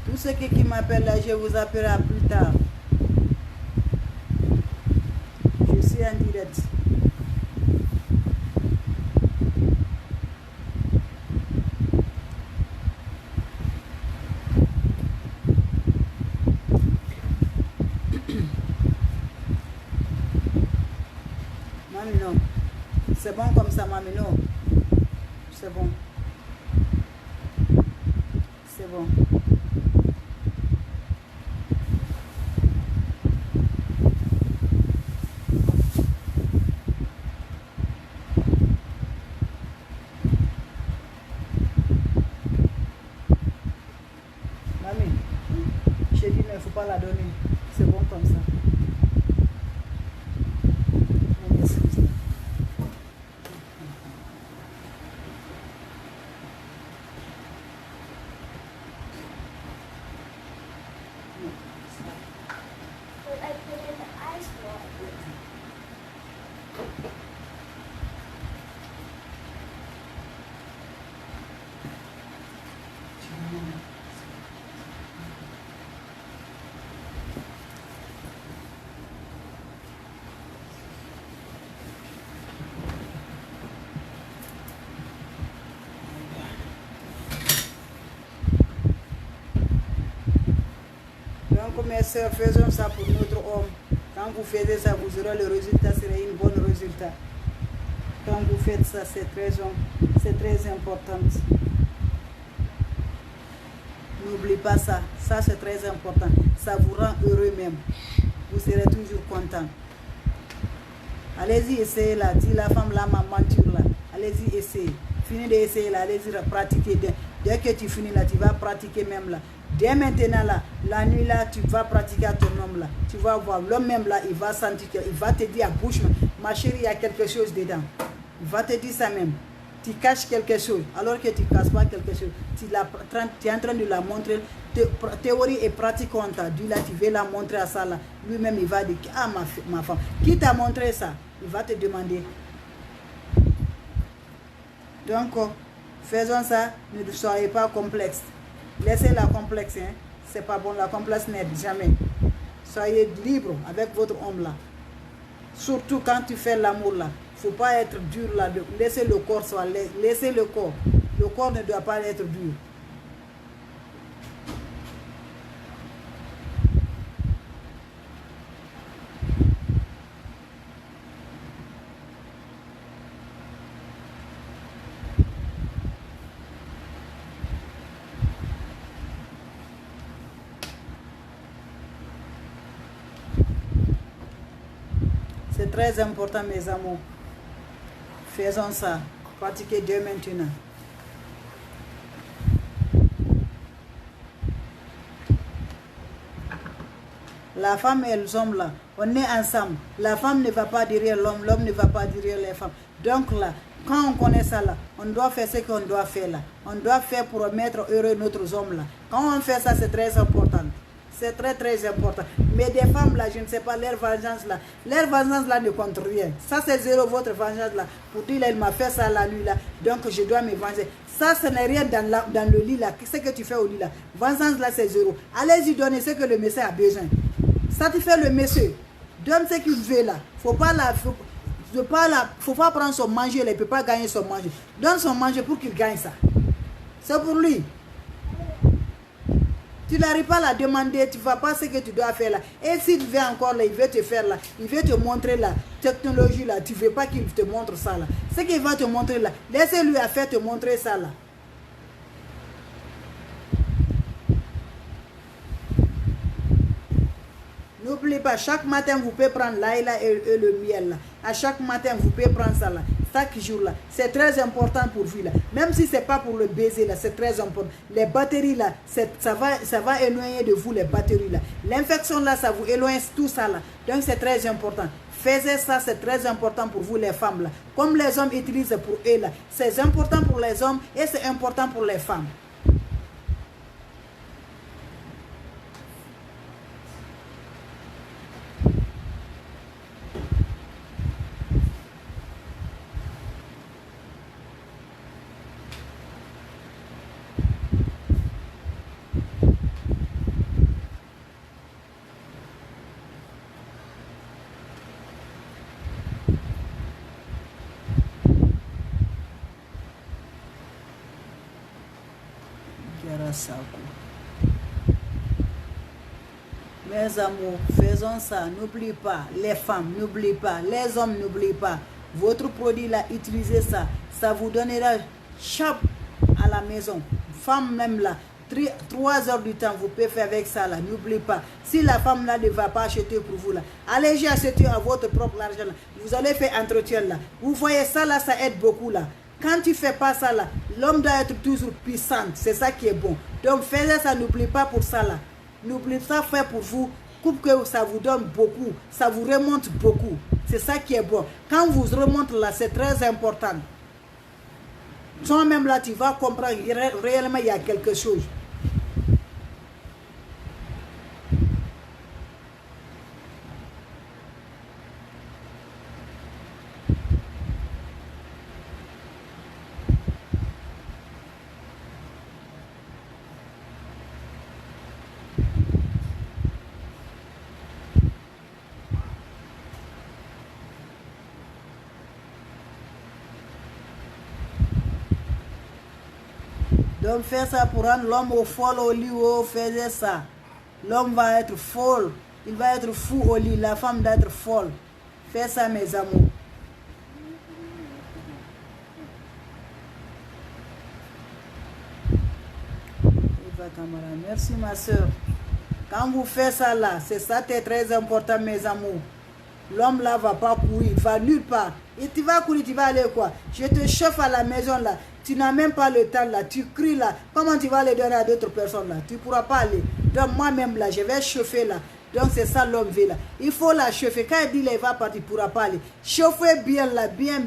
Tous ceux qui m'appellent là, je vous appellerai plus tard. Je suis en direct. Mami, non. C'est bon comme ça, mami, non. C'est bon. C'est bon. Mami, j'ai dit, il ne faut pas la donner. C'est bon comme ça. But I put in the ice water. Donc mes soeurs, faisons ça pour notre homme. Quand vous faites ça, vous aurez le résultat, sera un bon résultat. Quand vous faites ça, c'est très important. N'oubliez pas ça, ça c'est très important. Ça vous rend heureux même. Vous serez toujours content. Allez-y, essayez là. Si la femme là m'a menti là, allez-y, essayez. Finis d'essayer là, allez-y pratiquer. Dès que tu finis là, tu vas pratiquer même là. Dès maintenant là, la nuit là, tu vas pratiquer à ton homme là. Tu vas voir, l'homme même là, il va sentir, il va te dire à bouche, ma chérie, il y a quelque chose dedans. Il va te dire ça même. Tu caches quelque chose, alors que tu ne caches pas quelque chose. Tu es en train de la montrer. Théorie et pratique, on t'a dit là, tu veux la montrer à ça là. Lui-même, il va dire, ah ma femme, qui t'a montré ça? Il va te demander. Donc, faisons ça, ne soyez pas complexe. Laissez la complexe, hein. C'est pas bon, la complexe n'aide jamais. Soyez libre avec votre homme là. Surtout quand tu fais l'amour là. Il ne faut pas être dur là. Laissez le corps soit. Laissez le corps. Le corps ne doit pas être dur. C'est très important, mes amours. Faisons ça. Pratiquez Dieu maintenant. La femme et l'homme là, on est ensemble. La femme ne va pas derrière l'homme, l'homme ne va pas derrière les femmes. Donc là, quand on connaît ça là, on doit faire ce qu'on doit faire là. On doit faire pour mettre heureux notre homme là. Quand on fait ça, c'est très important. C'est très très important. Mais des femmes là, je ne sais pas, leur vengeance là ne compte rien. Ça c'est zéro votre vengeance là. Pour dire là, il m'a fait ça la nuit là, donc je dois me venger. Ça ce n'est rien dans le lit là. Ce que tu fais au lit là, vengeance là c'est zéro. Allez-y donner ce que le monsieur a besoin. Satisfait le monsieur. Donne ce qu'il veut là. Faut pas prendre son manger là, il ne peut pas gagner son manger. Donne son manger pour qu'il gagne ça. C'est pour lui. Tu n'arrives pas à la demander, tu ne vas pas ce que tu dois faire là. Et s'il veut encore là, il veut te faire là, il veut te montrer la technologie là, tu ne veux pas qu'il te montre ça là. Ce qu'il va te montrer là, laissez-lui à faire te montrer ça là. N'oubliez pas, chaque matin vous pouvez prendre l'ail et le miel là. À chaque matin vous pouvez prendre ça là. Chaque jour là. C'est très important pour vous là. Même si ce n'est pas pour le baiser là, c'est très important. Les batteries là, ça va éloigner de vous les batteries là. L'infection là, ça vous éloigne tout ça là. Donc c'est très important. Faisez ça, c'est très important pour vous les femmes là. Comme les hommes utilisent pour eux là. C'est important pour les hommes et c'est important pour les femmes. Mes amours, faisons ça. N'oubliez pas, les femmes, n'oubliez pas, les hommes, n'oubliez pas. Votre produit là, utilisez ça. Ça vous donnera chape à la maison. Femme même là, 3 heures du temps, vous pouvez faire avec ça là. N'oubliez pas. Si la femme là ne va pas acheter pour vous là, allez-y acheter à votre propre argent là. Vous allez faire entretien là. Vous voyez ça là, ça aide beaucoup là. Quand tu ne fais pas ça là, l'homme doit être toujours puissant. C'est ça qui est bon. Donc faites ça, n'oubliez pas pour ça là. N'oubliez pas faire pour vous. Coupe que ça vous donne beaucoup. Ça vous remonte beaucoup. C'est ça qui est bon. Quand vous remonte là, c'est très important. Toi-même là, tu vas comprendre réellement il y a quelque chose. Donc faire ça pour rendre l'homme au folle au lit, faisait ça. L'homme va être folle, il va être fou au lit, la femme doit être folle. Fais ça mes amours. Merci ma soeur. Quand vous faites ça là, c'est ça qui est très important mes amours. L'homme là va pas courir, il va nulle part. Et tu vas courir, tu vas aller quoi? Je te chauffe à la maison là. Tu n'as même pas le temps là. Tu cries là. Comment tu vas le donner à d'autres personnes là? Tu ne pourras pas aller. Donc moi-même là, je vais chauffer là. Donc c'est ça l'homme veut là. Il faut la chauffer. Quand il dit là, il va partir, il ne pourra pas aller. Chauffer bien là, bien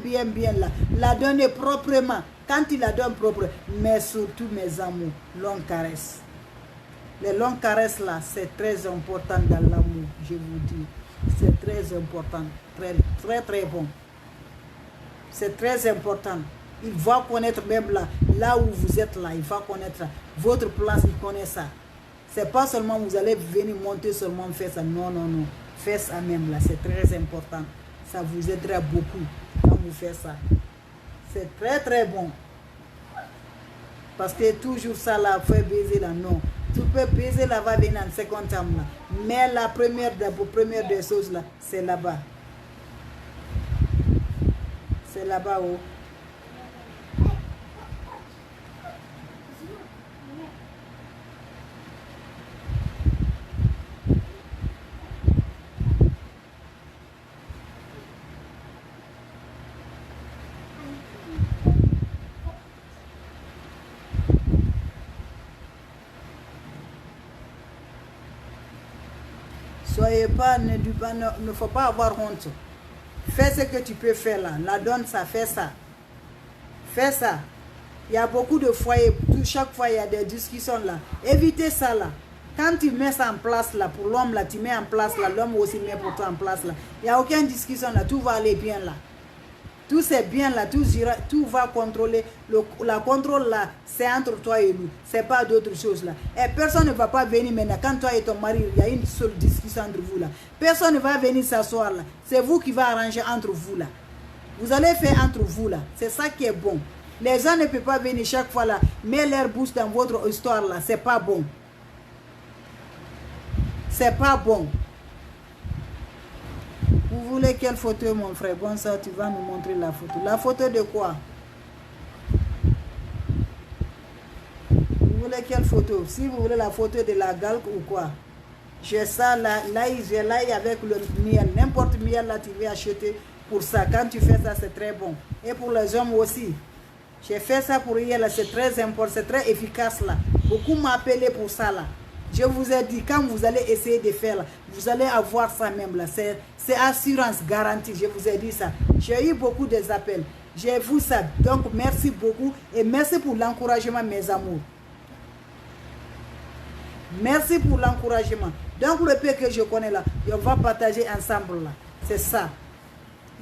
là. La donner proprement. Quand il la donne propre, mais surtout mes amours, longue caresse. Les longues caresses là, c'est très important dans l'amour, je vous dis. C'est très important, très bon. C'est très important. Il va connaître même là où vous êtes là, il va connaître votre place, il connaît ça. C'est pas seulement vous allez venir monter seulement faire ça. Non. Faites ça même là, c'est très important. Ça vous aidera beaucoup quand vous faites ça. C'est très bon. Parce que toujours ça là, faire baiser là, non. Tu peux baiser là, va venir en second temps là. Mais la première des choses là, c'est là-bas. C'est là-bas où. Soyez pas, ne faut pas avoir honte. Fais ce que tu peux faire là. La donne ça, fais ça. Fais ça. Il y a beaucoup de foyers, chaque fois il y a des discussions là. Évitez ça là. Quand tu mets ça en place là, pour l'homme là, tu mets en place là, l'homme aussi met pour toi en place là. Il n'y a aucune discussion là, tout va aller bien là. Tout c'est bien là, tout va contrôler. La contrôle là, c'est entre toi et lui. C'est pas d'autres choses là. Et personne ne va pas venir maintenant. Quand toi et ton mari, il y a une seule discussion entre vous là. Personne ne va venir s'asseoir là. C'est vous qui va arranger entre vous là. Vous allez faire entre vous là. C'est ça qui est bon. Les gens ne peuvent pas venir chaque fois là, mettre leur bouche dans votre histoire là. C'est pas bon. C'est pas bon. Vous voulez quelle photo, mon frère? Bon, ça, tu vas nous montrer la photo. La photo de quoi? Vous voulez quelle photo? Si vous voulez la photo de la galque ou quoi? J'ai ça là, j'ai l'ail avec le miel. N'importe miel là, tu veux acheter pour ça. Quand tu fais ça, c'est très bon. Et pour les hommes aussi. J'ai fait ça pour hier là, c'est très important, c'est très efficace là. Beaucoup m'appellent pour ça là. Je vous ai dit, quand vous allez essayer de faire là, vous allez avoir ça même là. C'est assurance garantie, je vous ai dit ça. J'ai eu beaucoup d'appels. J'ai vu ça. Donc, merci beaucoup. Et merci pour l'encouragement, mes amours. Merci pour l'encouragement. Donc, le peu que je connais là, on va partager ensemble là. C'est ça.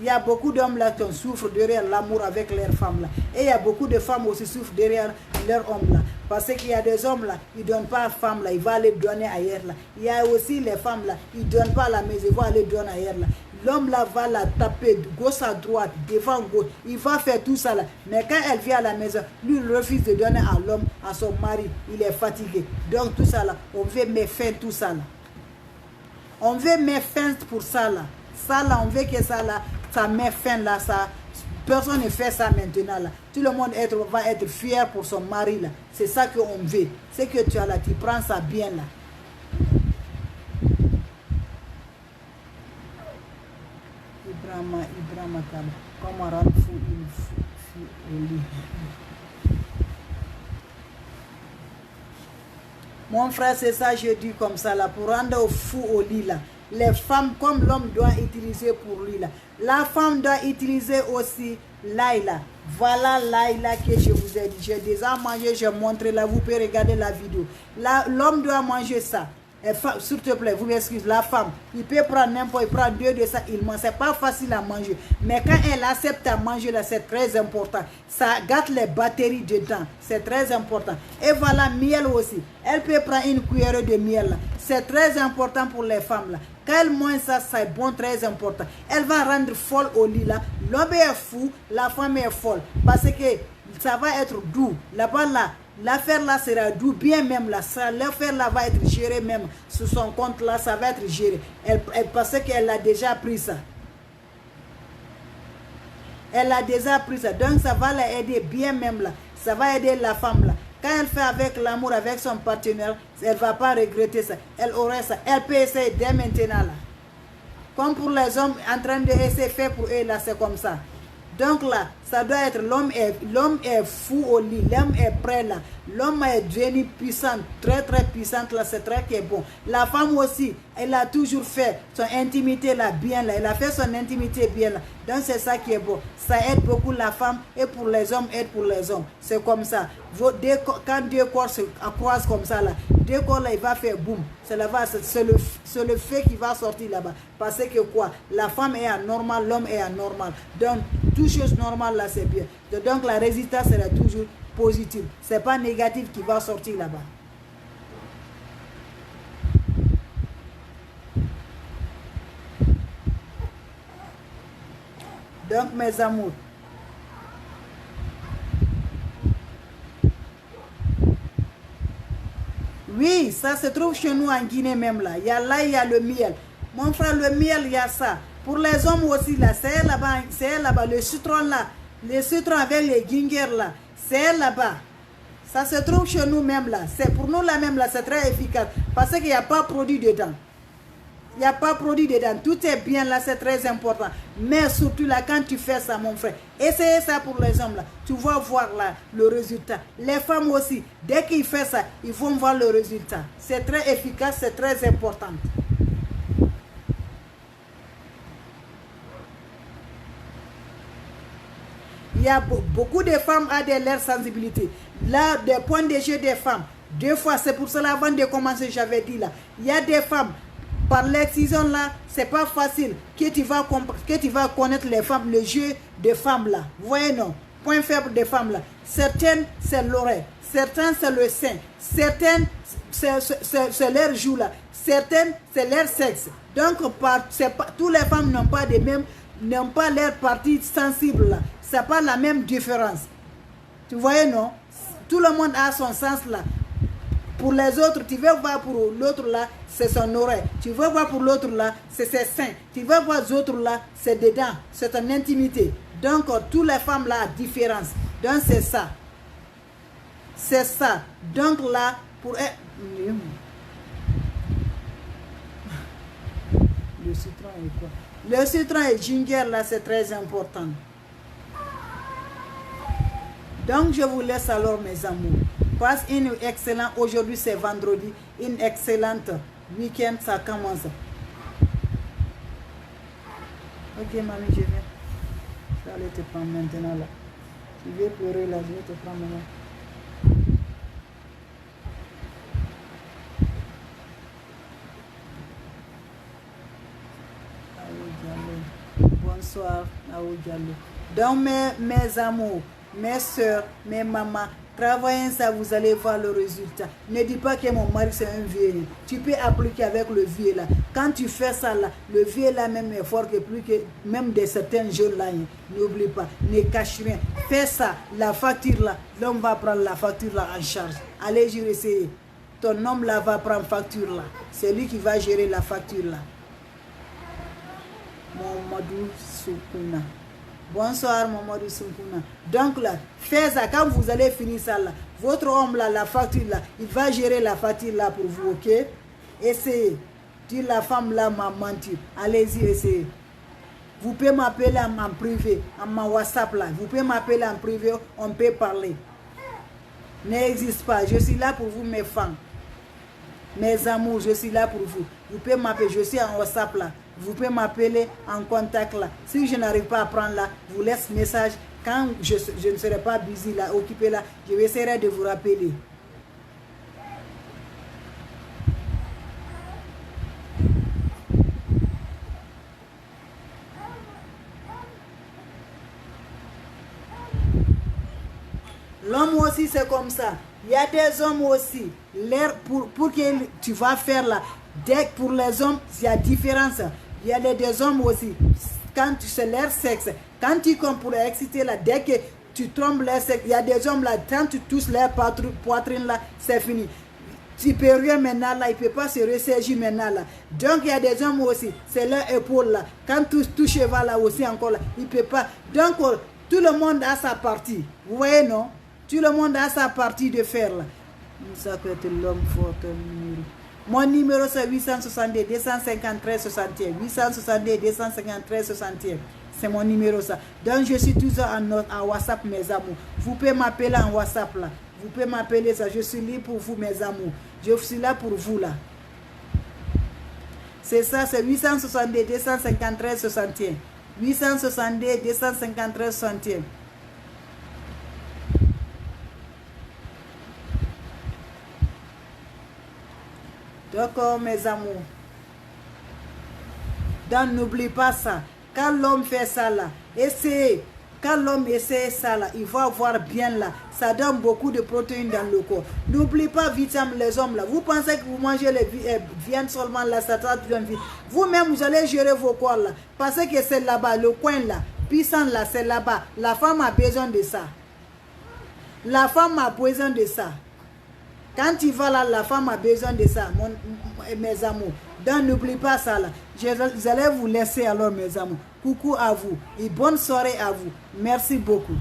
Il y a beaucoup d'hommes là qui souffrent derrière l'amour avec leurs femmes là. Et il y a beaucoup de femmes aussi qui souffrent derrière leurs hommes là. Parce qu'il y a des hommes là, ils ne donnent pas à la femme là, ils vont aller donner ailleurs là. Il y a aussi les femmes là, ils ne donnent pas à la maison, ils vont aller donner ailleurs là. L'homme là va la taper de gauche à droite, devant gauche, il va faire tout ça là. Mais quand elle vient à la maison, lui il refuse de donner à l'homme, à son mari, il est fatigué. Donc tout ça là, on veut mettre fin tout ça là. On veut mettre fin pour ça là. Ça là, on veut que ça là, ça met fin là, ça. Personne ne fait ça maintenant là. Tout le monde va être fier pour son mari là. C'est ça qu'on veut. C'est que tu as là, tu prends ça bien là. Ibrahima comment rendre fou une fille au lit. Mon frère, c'est ça je dis comme ça là, pour rendre fou au lit là. Les femmes, comme l'homme doit utiliser pour lui là. La femme doit utiliser aussi l'ail là. Voilà l'ail là que je vous ai dit. J'ai déjà mangé, j'ai montré là. Vous pouvez regarder la vidéo. L'homme doit manger ça. S'il te plaît, vous m'excusez, la femme, il peut prendre n'importe, il prend 2 de ça, il mange. C'est pas facile à manger. Mais quand elle accepte à manger là, c'est très important. Ça gâte les batteries dedans. C'est très important. Et voilà, miel aussi. Elle peut prendre une cuillère de miel là. C'est très important pour les femmes là. Quand elle mange ça, c'est bon, très important. Elle va rendre folle au lit là. L'homme est fou, la femme est folle. Parce que ça va être doux. Là-bas là. L'affaire là sera doux, bien même là. L'affaire là va être gérée même. Sur son compte là, ça va être géré. Elle pensait qu'elle a déjà pris ça. Elle a déjà pris ça. Donc ça va la aider bien même là. Ça va aider la femme là. Quand elle fait avec l'amour, avec son partenaire, elle ne va pas regretter ça. Elle aurait ça. Elle peut essayer dès maintenant là. Comme pour les hommes en train de c'est fait pour eux là, c'est comme ça. Donc là, ça doit être l'homme est fou au lit, l'homme est prêt là, l'homme est devenu puissant, très puissante là, c'est très qui est bon. La femme aussi, elle a toujours fait son intimité là bien là, elle a fait son intimité bien là. Donc c'est ça qui est beau. Ça aide beaucoup la femme et pour les hommes aide pour les hommes. C'est comme ça. Quand deux corps se croisent comme ça là, deux corps là, il va faire boum. C'est le fait qui va sortir là-bas. Parce que quoi? La femme est anormale, l'homme est anormal. Donc toute chose normale là c'est bien. Donc la résultat sera toujours positive. C'est pas négatif qui va sortir là-bas. Donc mes amours, oui, ça se trouve chez nous en Guinée même là. Il y a le miel. Mon frère, le miel, il y a ça. Pour les hommes aussi là, c'est là-bas, le citron là, le citron avec les ginger là, c'est là-bas. Ça se trouve chez nous même là. C'est pour nous là même là, c'est très efficace parce qu'il n'y a pas de produit dedans. Il n'y a pas de produit dedans. Tout est bien là, c'est très important. Mais surtout là, quand tu fais ça, mon frère, essayez ça pour les hommes là. Tu vas voir là le résultat. Les femmes aussi, dès qu'ils font ça, ils vont voir le résultat. C'est très efficace, c'est très important. Il y a beaucoup de femmes qui ont leur sensibilité. Là, des points de jeu des femmes. Deux fois, c'est pour cela avant de commencer, j'avais dit là. Il y a des femmes. Par l'excision là, c'est pas facile que tu vas connaître les femmes, le jeu des femmes là. Vous voyez non? Point faible des femmes là. Certaines, c'est l'oreille. Certaines, c'est le sein. Certaines, c'est leur joue là. Certaines, c'est leur sexe. Donc, toutes les femmes n'ont pas leur partie sensible là. C'est pas la même différence. Tu voyais non? Tout le monde a son sens là. Pour les autres, tu veux voir pour l'autre là, c'est son oreille. Tu veux voir pour l'autre là, c'est ses seins. Tu veux voir les autres là, c'est dedans, c'est ton intimité. Donc, toutes les femmes là ont différence. Donc, c'est ça. C'est ça. Donc là, pour... Le citron est quoi? Le citron et ginger là, c'est très important. Donc, je vous laisse alors, mes amours. Passe une excellente, aujourd'hui c'est vendredi, une excellente week-end, ça commence. Ok, mamie, je viens. Je vais aller te prendre maintenant là. Tu veux pleurer là, je vais te prendre maintenant. Bonsoir, Aou Diallo. Donc, mes amours, mes soeurs, mes mamans, travaillez ça, vous allez voir le résultat. Ne dis pas que mon mari c'est un vieux. Tu peux appliquer avec le vieux là. Quand tu fais ça là, le vieux là même est fort que plus que même de certains jeunes là. N'oublie pas, ne cache rien. Fais ça, la facture là, l'homme va prendre la facture là en charge. Allez, je vais essayer. Ton homme là va prendre facture là. C'est lui qui va gérer la facture là. Mamadou Soukouna. Bonsoir, Mamadou Soukouna. Donc là, faites ça. Quand vous allez finir ça là, votre homme là, la facture là, il va gérer la facture là pour vous, ok? Essayez. Dis la femme là m'a menti. Allez-y, essayez. Vous pouvez m'appeler en privé, en ma WhatsApp là. Vous pouvez m'appeler en privé, on peut parler. N'existe pas. Je suis là pour vous, mes femmes. Mes amours, je suis là pour vous. Vous pouvez m'appeler, je suis en WhatsApp là. Vous pouvez m'appeler en contact là. Si je n'arrive pas à prendre là, vous laisse message. Quand je ne serai pas busy là, occupé là, je vais essayer de vous rappeler. L'homme aussi c'est comme ça. Il y a des hommes aussi. Pour que tu vas faire là, dès pour les hommes, il y a différence. Il y a des hommes aussi. Quand c'est leur sexe, quand tu comptes pour exciter là, dès que tu trompes leur sexe, il y a des hommes là, quand tu touches leur poitrine là, c'est fini. Tu peux rien maintenant là, il ne peut pas se ressaisir maintenant là. Donc il y a des hommes aussi, c'est leur épaule là. Quand tu touches cheval là aussi encore là, il ne peut pas. Donc tout le monde a sa partie. Vous voyez non? Tout le monde a sa partie de faire là. Ça peut être l'homme fort. Mon numéro c'est 862 253 61. 862 253 61. C'est mon numéro ça. Donc je suis toujours en WhatsApp mes amours. Vous pouvez m'appeler en WhatsApp là. Vous pouvez m'appeler ça. Je suis libre pour vous mes amours. Je suis là pour vous là. C'est ça, c'est 862 253 61. 862 253 61. Donc, mes amours, donc n'oublie pas ça. Quand l'homme fait ça là, essayez. Quand l'homme essaie ça là, il va voir bien là. Ça donne beaucoup de protéines dans le corps. N'oublie pas vitamines les hommes là. Vous pensez que vous mangez les viandes seulement là, ça doit bien vite. Vous-même, vous allez gérer vos corps là. Parce que c'est là-bas, le coin là, puissant là, c'est là-bas. La femme a besoin de ça. La femme a besoin de ça. Quand tu vas là, la femme a besoin de ça, mes amours. Donc n'oublie pas ça là. Je allais vous laisser alors mes amours. Coucou à vous et bonne soirée à vous. Merci beaucoup.